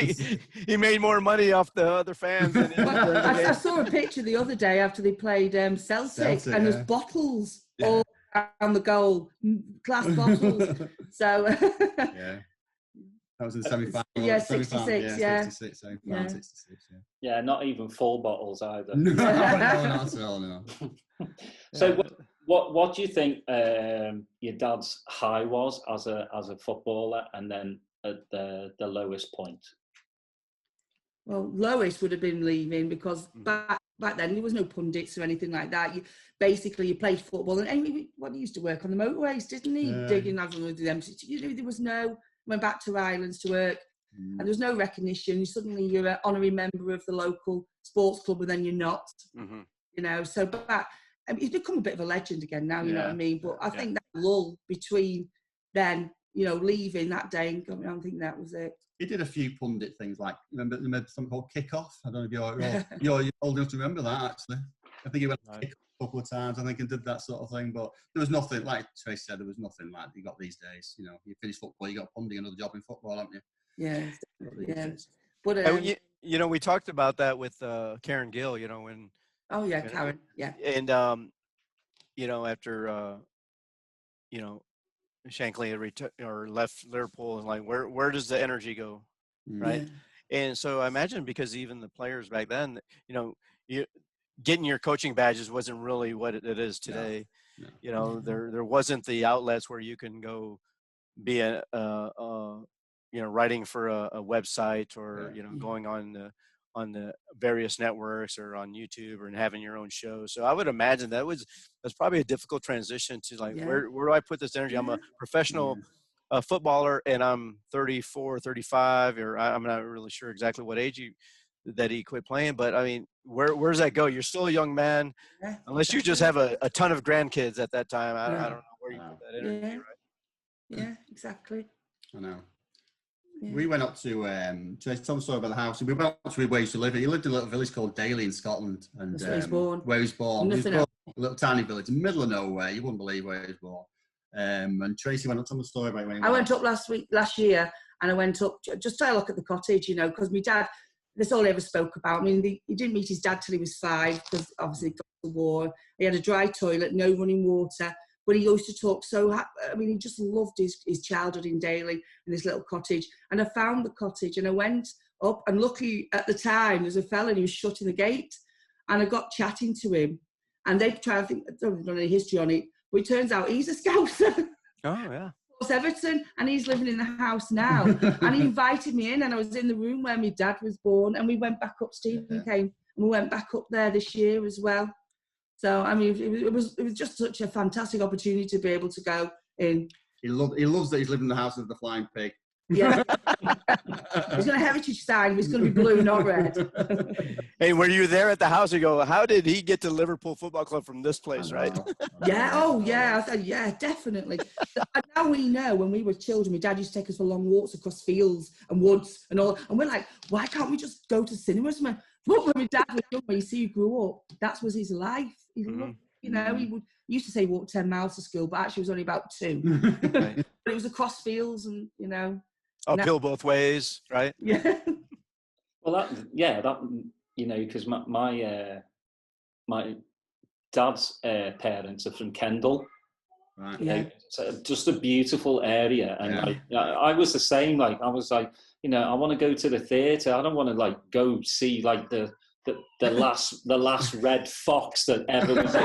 he made more money off the other fans. I saw a picture the other day after they played Celtic, and there's bottles all around the goal, glass bottles. So that was in the semi-final. Yeah, 66. Yeah, 66. Yeah, not even full bottles either. No, not at all. No. So, what do you think your dad's high was as a footballer, and then at the lowest point? Well, lowest would have been leaving, because back then there was no pundits or anything like that. You played football, and he used to work on the motorways, didn't he? Digging with them. There was no. Went back to Ireland to work, and there was no recognition. Suddenly you're an honorary member of the local sports club, and then you're not. You know, so back. He's become a bit of a legend again now, you know what I mean? But I think that lull between then, leaving that day and coming on, I think that was it. He did a few pundit things, like, remember something called Kick-Off? I don't know if you're old enough to remember that, actually. I think he went to Kick-Off a couple of times, I think, and did that sort of thing. But there was nothing, like Tracey said, there was nothing like you got these days. You finish football, you got pundit, another job in football, haven't you? Yeah. But, we talked about that with Karen Gill, when... Oh yeah, Karen. Yeah. And after Shankly had left Liverpool, and like where does the energy go, right? And so I imagine, because even the players back then, getting your coaching badges wasn't really what it is today. No. There wasn't the outlets where you can go be writing for a website, or going on the various networks or on YouTube, and having your own show. So I would imagine that's probably a difficult transition to where do I put this energy? I'm a professional footballer, and I'm 34, 35, or I'm not really sure exactly what age that he quit playing. But I mean, where does that go? You're still a young man, unless you just have a ton of grandkids at that time. I don't know where you put that energy, right? Yeah, exactly. I know. Yeah. We went up to tell the story about the house. We went up to where he used to live. He lived in a little village called Daly in Scotland, and that's where he was born. Where he was born. He was born in a little tiny village in the middle of nowhere. You wouldn't believe where he was born. And Tracey went up to the story about when he went up last year, and I went up just to look at the cottage, because my dad. That's all he ever spoke about. I mean, he didn't meet his dad till he was 5, because obviously he got the war. He had a dry toilet, no running water. But he used to talk he just loved his childhood in Daly, in this little cottage. And I found the cottage, and I went up, and luckily at the time, there's a fella, and he was shutting the gate. And I got chatting to him, and they tried, I think, I don't know any history on it, but it turns out he's a Scouser. Oh, yeah. Everton, and he's living in the house now. And he invited me in, and I was in the room where my dad was born, and we went back up. Stephen came, and we went back up there this year as well. So I mean, it was just such a fantastic opportunity to be able to go in. He loves that he's living in the house of the flying pig. Yeah, he's got a heritage sign. It's going to be blue, not red. Hey, were you there at the house? You go, how did he get to Liverpool Football Club from this place, right? Yeah. Oh, yeah. I said, yeah, definitely. And now we know, when we were children, my dad used to take us for long walks across fields and woods and all. And we're like, why can't we just go to cinemas? But when my dad was young, when you see he grew up, that was his life. He loved, he used to say walk 10 miles to school, but actually it was only about 2. Right. But it was across fields, and uphill both ways, right? Yeah. Well, because my dad's parents are from Kendal. Right. Yeah. So just a beautiful area, and I was the same. I was like, I want to go to the theatre. I don't want to go see the last red fox that ever was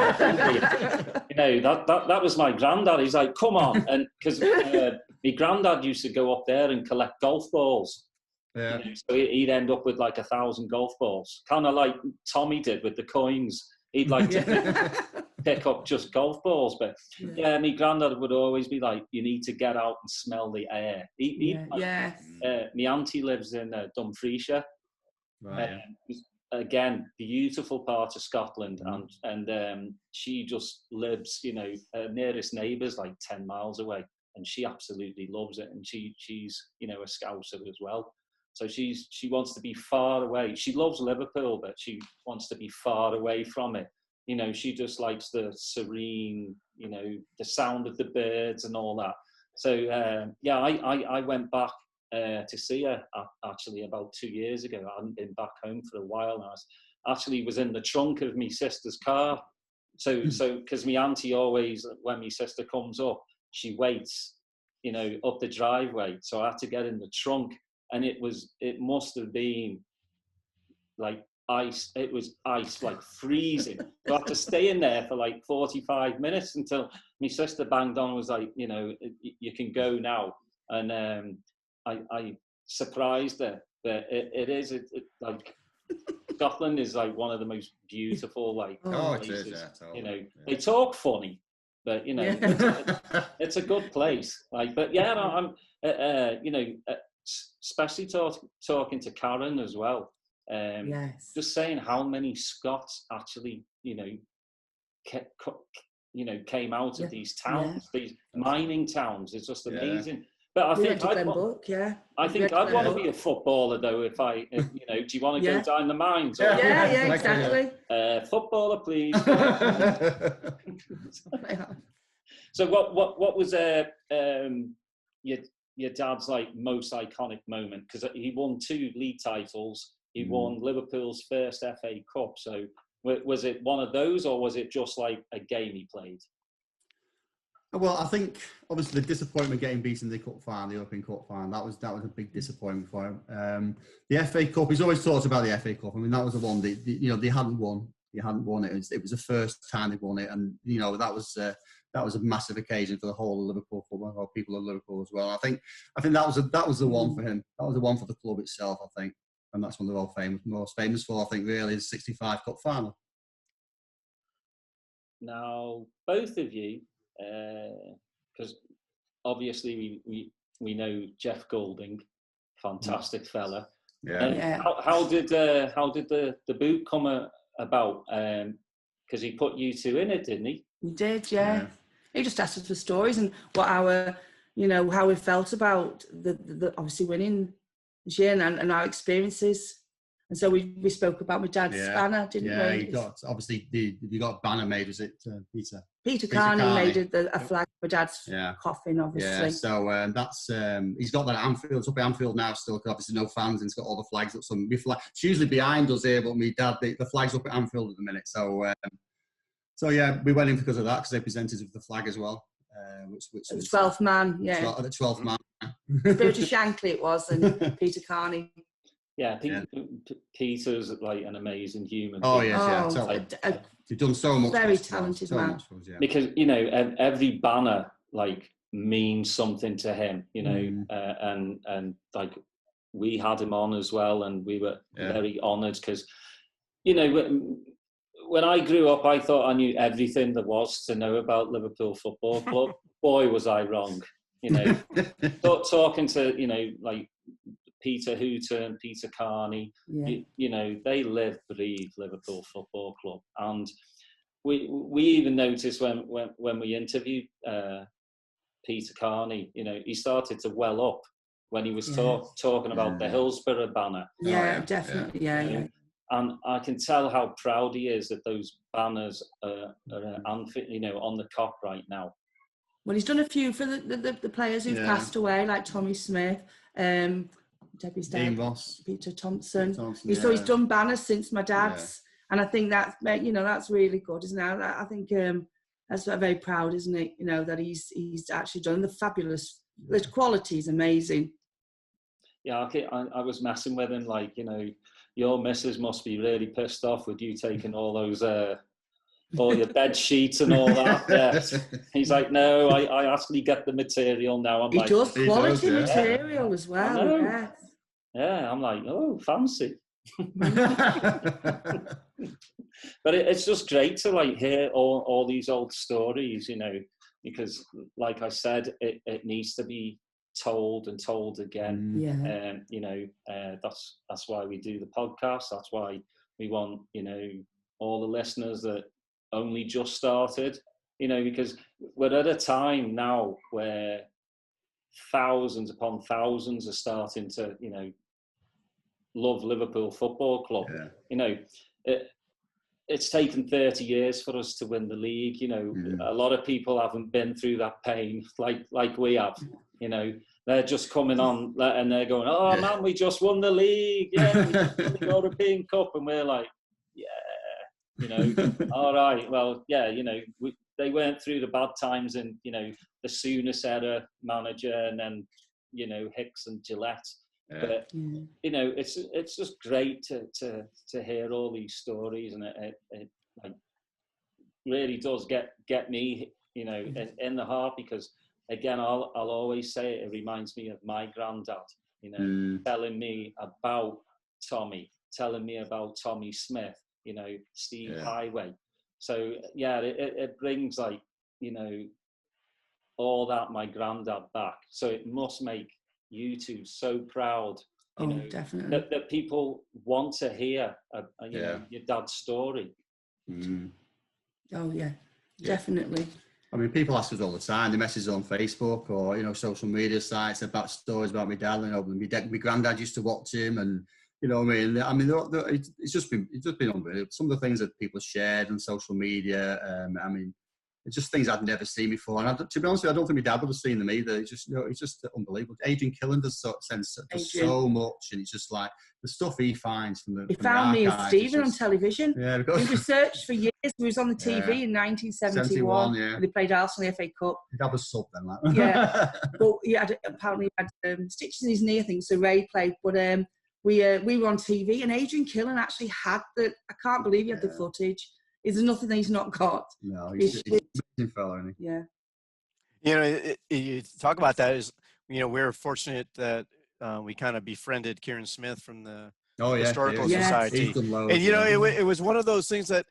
in that was my granddad. He's like, come on. And because my granddad used to go up there and collect golf balls. Yeah. So he'd end up with like 1,000 golf balls, kind of like Tommy did with the coins. He'd like to pick up just golf balls. But yeah, my granddad would always be like, you need to get out and smell the air. My auntie lives in Dumfriesshire. Right. Again, beautiful part of Scotland, and she just lives, her nearest neighbour's like 10 miles away, and she absolutely loves it. And she's a Scouser as well, so she wants to be far away. She loves Liverpool, but she wants to be far away from it. She just likes the serene, the sound of the birds and all that. So I went back to see her actually about 2 years ago. I hadn't been back home for a while now. I actually was in the trunk of my sister's car. So because my auntie always, when my sister comes up, she waits, up the driveway. So I had to get in the trunk, and it must have been like ice. It was ice, like freezing. So I had to stay in there for like 45 minutes until my sister banged on and was like, you can go now. And I surprised her that it is like Scotland is like one of the most beautiful places. It is. Yeah, they talk funny, but it's a good place. I'm especially talking to Karen as well. Just saying how many Scots actually came out of these towns, these mining towns. It's just amazing. But I think I'd want to be a footballer, though. Do you want to go down the mines? Or, exactly. Footballer, please. So, what was your dad's most iconic moment? Because he won 2 league titles. He won Liverpool's first FA Cup. So, was it one of those, or was it just like a game he played? Well, I think obviously the disappointment getting beaten in the cup final, the European Cup final, that was a big disappointment for him. The FA Cup, he's always talked about the FA Cup. I mean, that was the one they hadn't won. They hadn't won it. It was the first time they won it, and that was a massive occasion for the whole of Liverpool football, or people of Liverpool as well. I think that was the one for him. That was the one for the club itself, I think, and that's one they're all most famous for. I think really is the '65 Cup final. Now, both of you. Because obviously we know Jeff Golding, fantastic fella. How did the boot come about? Because he put you two in it, didn't he? He did, yeah. He just asked us for stories and what our, how we felt about the obviously winning this year and our experiences. And so we spoke about my dad's banner, didn't we? Yeah, you got a banner made, was it, Peter? Peter Carney made a flag for Dad's coffin, obviously. Yeah, so that's he's got that at Anfield. It's up at Anfield now still, because obviously no fans, and it's got all the flags up. It's usually behind us here, but me dad, the flag's up at Anfield at the minute. So yeah, we went in because of that, because they presented with the flag as well. Which the 12th man, the 12th man. Spirit of Shankly it was, and Peter Carney. Yeah, Peter's like an amazing human. Oh yes, he's done so much. Very talented man. Because every banner means something to him, and we had him on as well, and we were very honoured because, when I grew up, I thought I knew everything there was to know about Liverpool Football Club. Boy, was I wrong. Talking to Peter Hooton, Peter Carney, they live, breathe Liverpool Football Club. And we even noticed when we interviewed Peter Carney, he started to well up when he was talking about the Hillsborough banner. Yeah, definitely, yeah. And I can tell how proud he is that those banners are on the Kop right now. Well, he's done a few for the players who've passed away, like Tommy Smith, Debbie's dad, Peter Thompson. So he's done banners since my dad's, and I think that's that's really good, isn't it? I think that's very proud, isn't it? That he's actually done the fabulous. The quality is amazing. Yeah, I was messing with him, your missus must be really pissed off with you taking all those all your bed sheets and all that. Yeah. He's like, no, I actually get the material now. I'm He like, does quality yeah. material as well. I know. Yeah. Yeah, I'm like, oh, fancy. But it's just great to like hear all these old stories, you know, because like I said, it needs to be told and told again. Yeah. You know, that's why we do the podcast. That's why we want, you know, all the listeners that only just started, you know, because we're at a time now where thousands upon thousands are starting to, you know, love Liverpool Football Club. Yeah. You know, it's taken 30 years for us to win the league. You know, a lot of people haven't been through that pain like we have. You know, they're just coming on and they're going, oh man, we just won the league. Yeah, we just won the European Cup. And we're like, yeah, you know, all right, well, yeah, you know, they weren't through the bad times in, you know, the Souness era manager and then, you know, Hicks and Gillette. Yeah. But you know, it's just great to hear all these stories, and it like really does get me, you know, in the heart, because again, I'll always say it reminds me of my granddad, you know, telling me about Tommy, telling me about Tommy Smith, you know, Steve Highway. So yeah, it brings, like, you know, all that my granddad back. So it must make you two so proud, you know, definitely. that people want to hear, you know, your dad's story. Oh yeah, definitely. I mean, people ask us all the time. They message us on Facebook or, you know, social media sites about stories about my dad. You know, my granddad used to watch him, and you know what I mean. It's just been unbelievable. Some of the things that people shared on social media. I mean, it's just things I'd never seen before. And to be honest with you, I don't think my dad would have seen them either. It's just, you know, it's just unbelievable. Adrian Killen does so much, and it's just like the stuff he finds from the. He found me and Stephen on television. Yeah, we researched for years. We was on the TV in 1971. Yeah. They played Arsenal in the FA Cup. That was sub then, like. Yeah, but he apparently had stitches in his knee, I think. So Ray played, but we were on TV, and Adrian Killen actually had the. I can't believe he had the footage. Is there nothing that he's not got? No, he's an amazing fellow, isn't he? Yeah. You know, you talk about that, is, you know, we're fortunate that we kind of befriended Kieran Smith from the Historical Society. And, you know, it was one of those things that,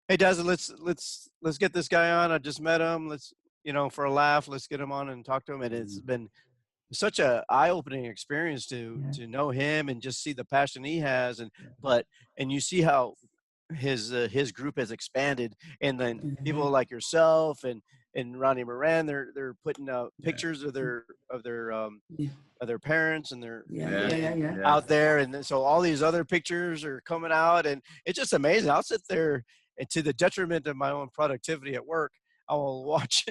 hey, Daz, let's get this guy on. I just met him. Let's, you know, for a laugh, let's get him on and talk to him. And it's been such a eye-opening experience to know him and just see the passion he has. And you see how his group has expanded, and then people like yourself and Ronnie Moran, they're putting out pictures of their parents and their out there, and so all these other pictures are coming out, and it's just amazing. I'll sit there, and to the detriment of my own productivity at work, I will watch,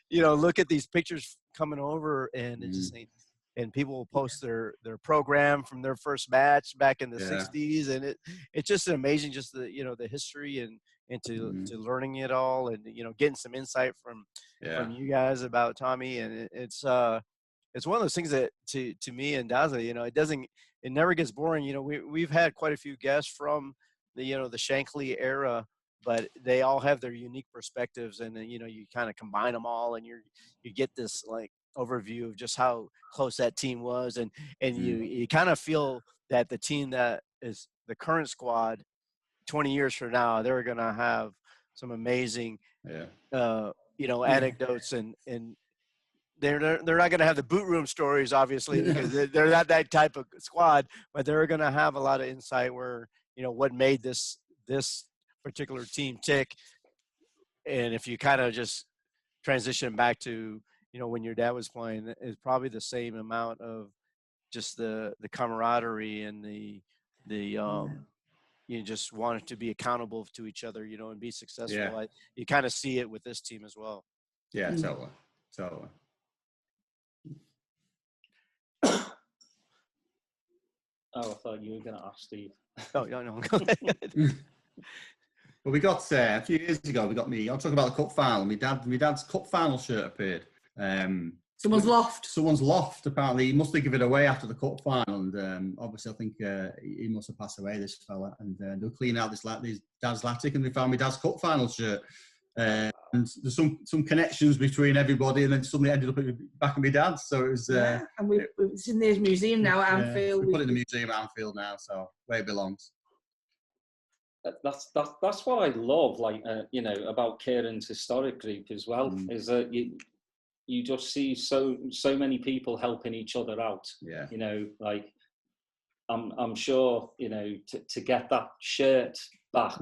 you know, look at these pictures coming over, and it just ain't. And people will post their program from their first match back in the 60s. And it's just amazing, just the, you know, the history and to learning it all, and, you know, getting some insight from you guys about Tommy. And it's one of those things that to me and Daza, you know, it never gets boring. You know, we've had quite a few guests from the, you know, the Shankly era, but they all have their unique perspectives, and then, you know, you kind of combine them all, and you get this like overview of just how close that team was, and you kind of feel that the team that is the current squad 20 years from now, they're going to have some amazing you know, anecdotes, and they're not going to have the boot room stories, obviously, because they're not that type of squad, but they're going to have a lot of insight where, you know, what made this particular team tick. And if you kind of just transition back to, you know, when your dad was playing, is probably the same amount of just the camaraderie and the you just wanted to be accountable to each other, you know, and be successful. You kind of see it with this team as well. Yeah, totally. Oh, I thought you were going to ask Steve. Oh, no. Well, we got a few years ago. We got me. I'll talk about the cup final. My dad's cup final shirt appeared. Someone's loft. Apparently, he must have given it away after the cup final, and obviously, I think he must have passed away. This fella, and they'll clean out this dad's attic, and they found my dad's cup final shirt. And there's some connections between everybody, and then suddenly ended up back at my dad's. So it was. And it's in the museum now at Anfield. We put it in the museum at Anfield now, so where it belongs. That's what I love, like about Kieran's historic group as well, is that you just see so many people helping each other out. Yeah. Like I'm sure to get that shirt back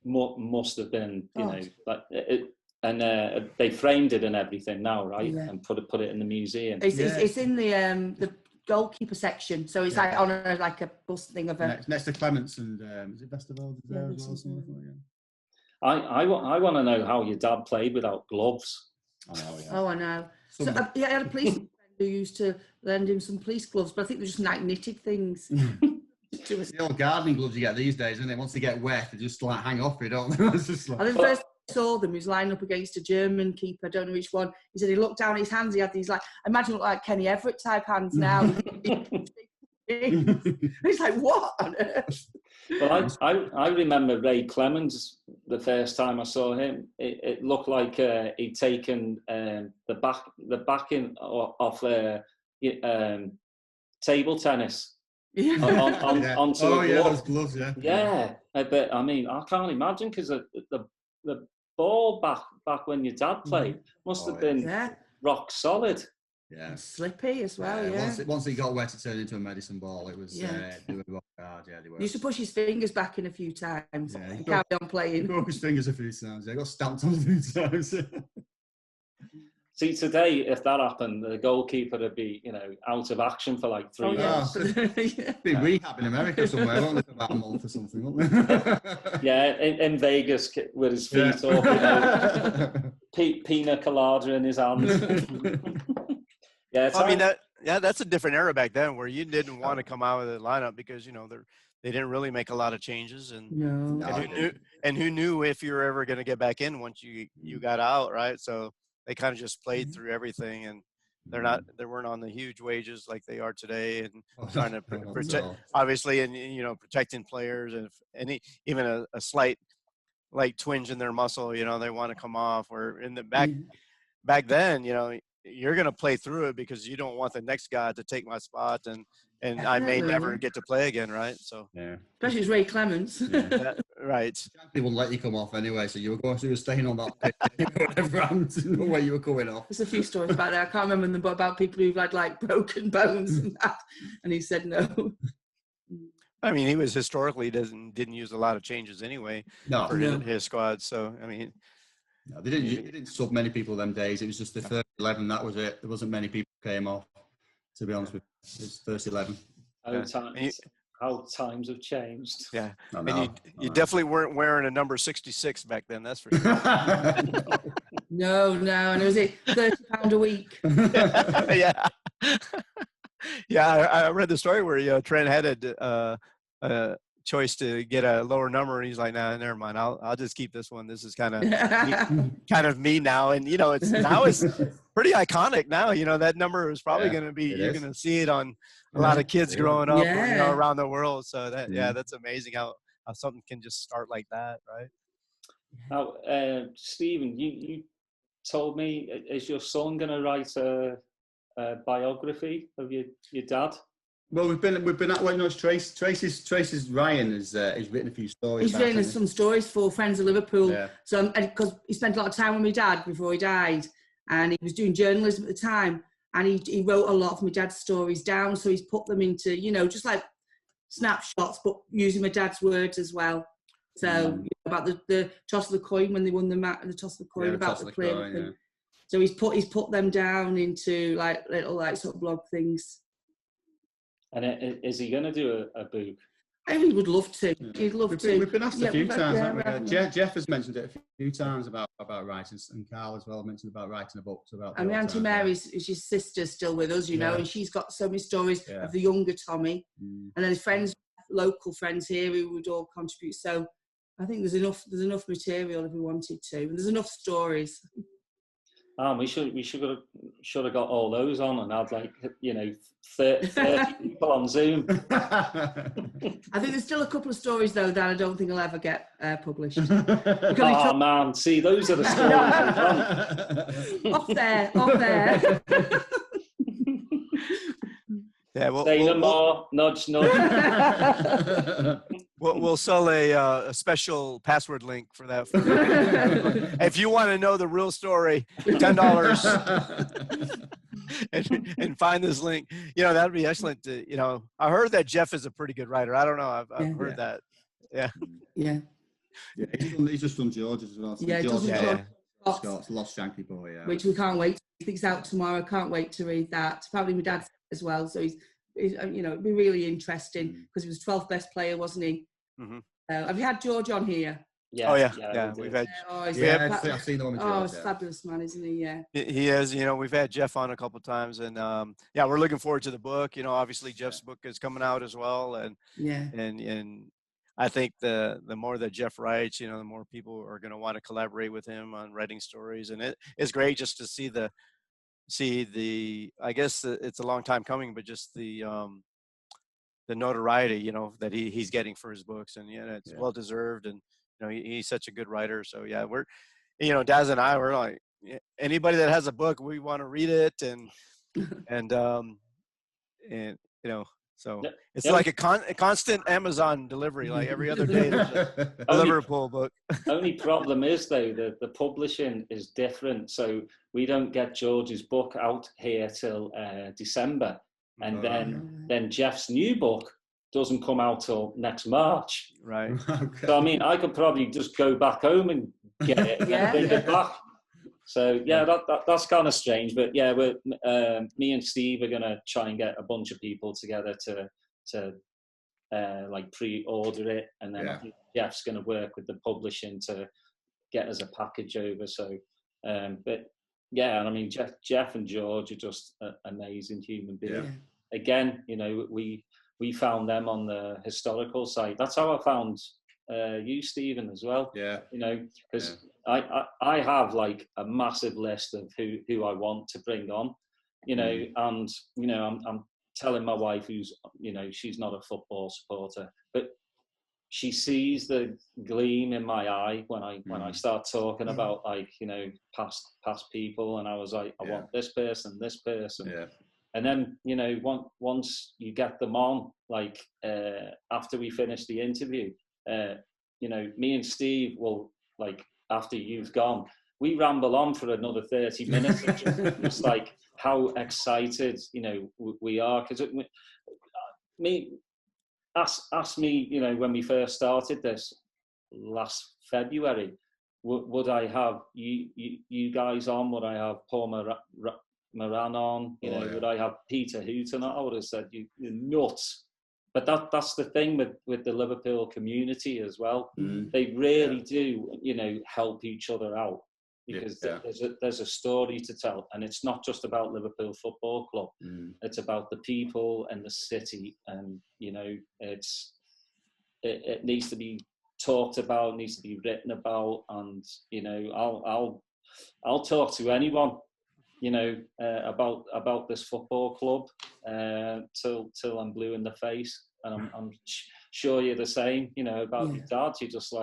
must have been and they framed it and everything now, right? And put it in the museum. It's in the goalkeeper section, so it's like on a bus thing of a next to Clements and is it Vesterveld there as well? Something. I want to know how your dad played without gloves. Oh, I know. So I had a police friend who used to lend him some police gloves, but I think they're just like knitted things. The old gardening gloves you get these days, isn't it? Once they get wet, they just like hang off it, don't they? It's just like... I think the first time I saw them, he was lining up against a German keeper, I don't know which one. He said he looked down at his hands, he had these, like, I imagine look like Kenny Everett type hands now. He's like, what on earth? Well, I remember Ray Clemens the first time I saw him. It looked like he'd taken the backing off table tennis. Onto those gloves, but I mean, I can't imagine, because the ball back when your dad played must have been rock solid. Yeah, and slippy as well. Once it got wet, it turned into a medicine ball. It was they were rock hard. Yeah, they were. He used to push his fingers back in a few times and carry on playing. Broke his fingers a few times. I got stamped on a few times. See, today, if that happened, the goalkeeper would be, out of action for like 3 months. Be rehab in America somewhere, won't they, for about a month or something, won't they? In Vegas with his feet up, pina colada in his hands. I mean, that's a different era back then, where you didn't want to come out of the lineup because they didn't really make a lot of changes, and who knew if you were ever going to get back in once you got out, right? So they kind of just played through everything, and they weren't on the huge wages like they are today, and trying to protect, obviously, and protecting players, and even a slight like twinge in their muscle, they want to come off. Or in the back then, you're going to play through it because you don't want the next guy to take my spot, and I may never get to play again, right? So especially as Ray Clements. Right. They wouldn't let you come off anyway, so you were staying on that pitch. Whatever happened to know where you were coming off. There's a few stories about that. I can't remember them, but about people who've had like broken bones and that, and he said no. I mean, he was historically didn't use a lot of changes anyway for his squad. So I mean, no, they didn't sub many people them days. It was just the first 11. That was it. There wasn't many people came off. To be honest with you, it's first 11. How times have changed. Yeah, and you definitely weren't wearing a number 66 back then. That's for sure. No, and was it £30 a week? Yeah. I read the story where Trent had a choice to get a lower number, and he's like, nah, never mind, I'll just keep this one. This is kind of me now, and it's pretty iconic now. That number is probably going to be, you're going to see it on a lot of kids growing up around the world. So that's amazing how something can just start like that, right? Now, Stephen, you told me, is your son going to write a biography of your dad? Well, we've been it's Tracy's Ryan has written a few stories. He's written some stories for Friends of Liverpool. Yeah. So because he spent a lot of time with my dad before he died, and he was doing journalism at the time, and he wrote a lot of my dad's stories down. So he's put them into just like snapshots, but using my dad's words as well. So about the toss of the coin when they won the match, the toss of the coin, about the player. So he's put them down into like little like sort of blog things. And is he going to do a book? I think he would love to. He'd love to. We've been asked a few times, haven't we? Jeff has mentioned it a few times about writing, and Carl as well mentioned about writing a book. And my Auntie Mary's his sister still with us, and she's got so many stories of the younger Tommy, and then his friends, local friends here, who would all contribute. So I think there's enough material if we wanted to, and there's enough stories. We should have got all those on and had, like, 30 people on Zoom. I think there's still a couple of stories though that I don't think will ever get published. Oh man, see, those are the stories we want. Off there. Yeah, Say no more. Nudge, nudge. We'll sell a special password link for that. If you want to know the real story, $10 and find this link. That'd be excellent. I heard that Jeff is a pretty good writer. I don't know. I've heard that. Yeah. Yeah. He's just done George's as well. So Yeah, Scott's Lost Shanky Boy. Yeah. Which we can't wait. I think it's out tomorrow. Can't wait to read that. Probably my dad as well. So he's it'd be really interesting because he was 12th best player, wasn't he? Mm-hmm. Have you had George on here? Yeah. Yeah. We've had. I've seen the one with George. He's a fabulous man, isn't he? Yeah. He is. We've had Jeff on a couple of times, and we're looking forward to the book. Obviously Jeff's book is coming out as well, and and I think the more that Jeff writes, the more people are going to want to collaborate with him on writing stories, and it's great just to see the. I guess it's a long time coming, but just the notoriety, that he's getting for his books, and it's well deserved, and he's such a good writer. So we're, Daz and I were like, anybody that has a book, we want to read it, and so it's like a constant Amazon delivery, like every other day there's a Liverpool book. Only problem is though that the publishing is different, so we don't get George's book out here till December, and then Jeff's new book doesn't come out till next March. Right. Okay. So I could probably just go back home and get it and bring it back. So that's kind of strange, but we're me and Steve are gonna try and get a bunch of people together to like pre-order it, and then I think Jeff's gonna work with the publishing to get us a package over. So, but and I mean Jeff and George are just amazing human beings. Yeah. Again, we found them on the historical site. That's how I found you, Stephen, as well. Yeah. Because I have like a massive list of who I want to bring on, and I'm telling my wife, who's she's not a football supporter, but she sees the gleam in my eye when I start talking about past people, and I was like, I want this person. Yeah. And then, once you get them on, like after we finish the interview, me and Steve will, like, after you've gone, we ramble on for another 30 minutes, just like how excited, we are. Because ask me, when we first started this last February, would I have you guys on? Would I have Paul Moran on? Would I have Peter Hooton? I would have said you're nuts. But that's the thing with the Liverpool community as well. They really do, help each other out, because there's a story to tell, and it's not just about Liverpool Football Club. It's about the people and the city, and it needs to be talked about, needs to be written about, and I'll talk to anyone about this football club till I'm blue in the face, and I'm sure you're the same. About your dad, you just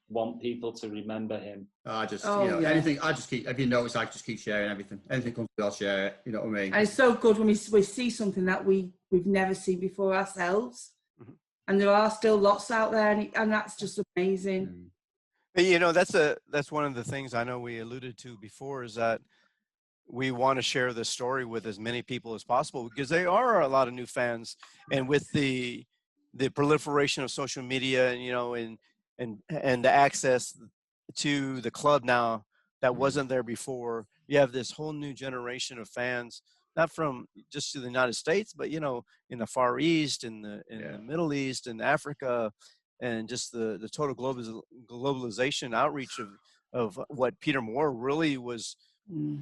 want people to remember him. Anything. I just keep. If you notice, I just keep sharing everything. Anything comes, I'll share it. You know what I mean? And it's so good when we see something that we've never seen before ourselves, and there are still lots out there, and that's just amazing. That's one of the things I know we alluded to before, is that we want to share this story with as many people as possible, because there are a lot of new fans, and with the proliferation of social media, and the access to the club now that wasn't there before, you have this whole new generation of fans, not from just the United States, but in the Far East, in the Middle East, and Africa, and just the total globalization outreach of what Peter Moore really was.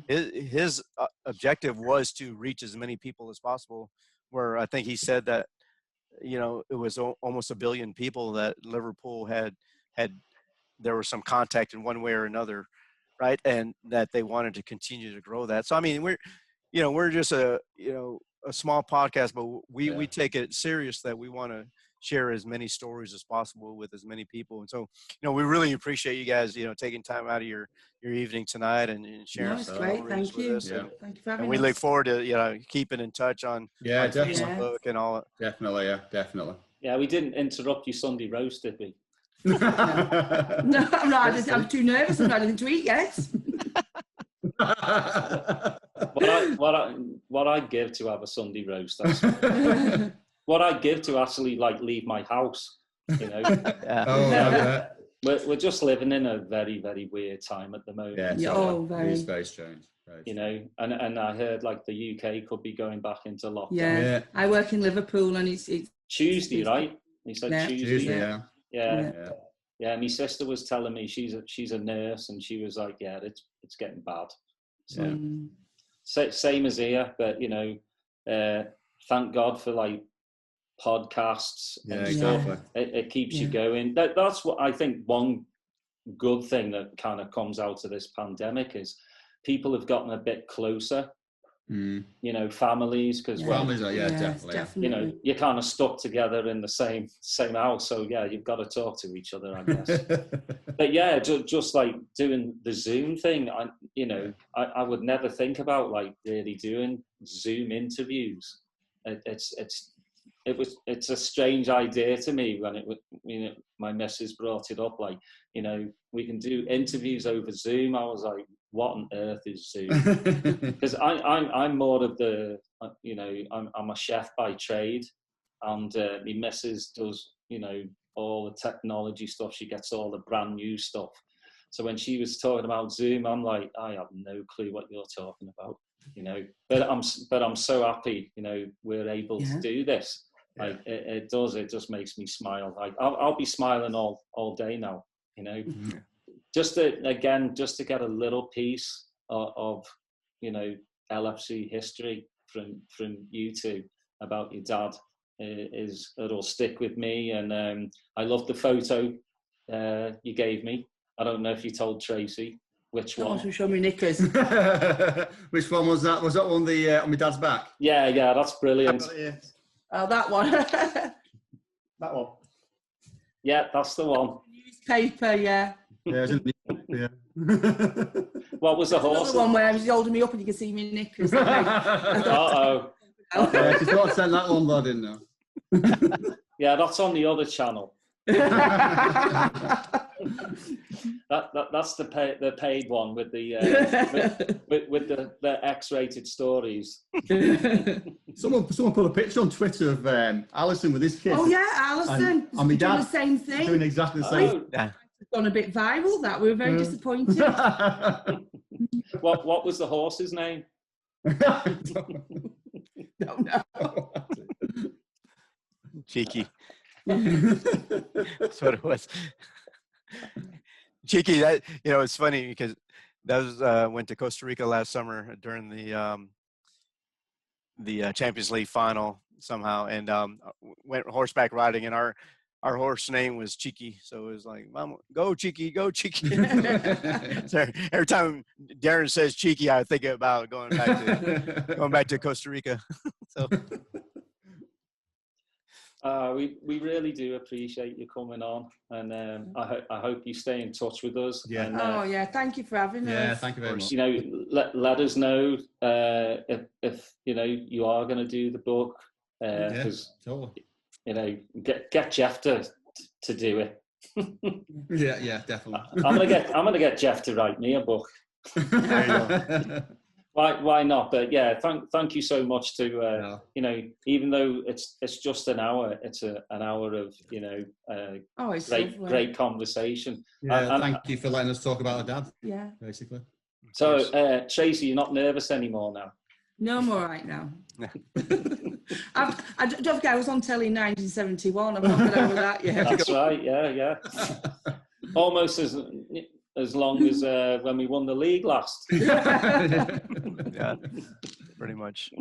His objective was to reach as many people as possible, where I think he said that it was almost 1 billion people that Liverpool had there was some contact in one way or another right? And that they wanted to continue to grow that. So I mean, we're just a small podcast, but we take it serious that we want to share as many stories as possible with as many people. And so, we really appreciate you guys, taking time out of your evening tonight and sharing some great. stories Thank with you. us. Yeah. Thank you for having And we us. look forward to, keeping in touch on definitely. Facebook and all. Definitely, yeah, definitely. Yeah, we didn't interrupt your Sunday roast, did we? No, I'm not. I'm too nervous. I've not anything to eat yet. What I'd give to have a Sunday roast. What I'd give to actually leave my house. Yeah. We're just living in a very, very weird time at the moment. It is very strange. And I heard the UK could be going back into lockdown. Yeah. I work in Liverpool, and it's Tuesday, right? He said Tuesday. Yeah. My sister was telling me she's a nurse, and she was like, "Yeah, it's getting bad." So same as here, but thank God for podcasts and stuff. It keeps you going. That's what I think. One good thing that kind of comes out of this pandemic is people have gotten a bit closer. Families, because families are definitely. You're kind of stuck together in the same house, so you've got to talk to each other, I guess. But just doing the Zoom thing, I would never think about really doing Zoom interviews. It's a strange idea to me when my missus brought it up. We can do interviews over Zoom. I was like, what on earth is Zoom? Because I'm more of the, I'm a chef by trade, and my missus does, all the technology stuff. She gets all the brand new stuff. So when she was talking about Zoom, I'm like, I have no clue what you're talking about, But I'm so happy, we're able to do this. It just makes me smile. I'll be smiling all day now, just to get a little piece of LFC history from you two about your dad it'll stick with me. And I love the photo you gave me. I don't know if you told Tracey which one. Oh, show me knickers. Which one was that? Was that one on my dad's back? Yeah, that's brilliant. Oh, that one. That one. Yeah, that's the one. Newspaper, yeah. Yeah. What was the horse? The one where he was holding me up and you can see me knickers. Uh-oh. Yeah, just thought I'd send that one, but I didn't know. Yeah, that's on the other channel. That's the paid one with the with the X-rated stories. Someone put a picture on Twitter of Alison with his kids. Oh yeah, Alison. And my dad doing the same thing. Doing exactly the same. Oh. Yeah. It's gone a bit viral. That we were very disappointed. What was the horse's name? Don't know. Cheeky. That's what it was. Cheeky. That it's funny because that was went to Costa Rica last summer during the Champions League final somehow, and went horseback riding, and our horse name was Cheeky, so it was like, "Mama, go Cheeky, go Cheeky." So every time Darren says Cheeky, I think about going back to Costa Rica. So. We really do appreciate you coming on, and I hope you stay in touch with us. Yeah. And, Thank you for having us. Yeah, thank you very much. Let us know if you are going to do the book, because totally. Get Jeff to do it. yeah, definitely. I'm gonna get Jeff to write me a book. There you go. Why not? But yeah, thank you so much to even though it's just an hour, it's an hour of great conversation. Yeah, thank you for letting us talk about our dad. Yeah, basically. So Tracey, you're not nervous anymore now? No, I'm all right now. I don't forget I was on telly in 1971. I'm not going over that yet. That's right. Yeah. Almost as long as when we won the league last. Yeah, pretty much.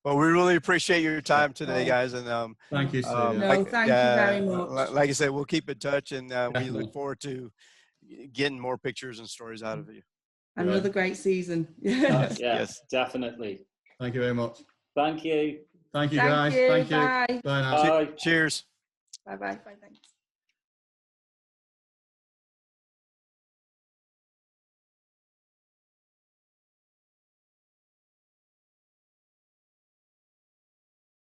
Well, we really appreciate your time today, guys, and thank you, Steve. Thank you very much. Like I said, we'll keep in touch, and we look forward to getting more pictures and stories out of you. Another great season. Yes, definitely. Thank you very much. Thank you. Thank you, guys. Thank you. Bye. Bye now. Bye. Cheers. Bye. Thanks.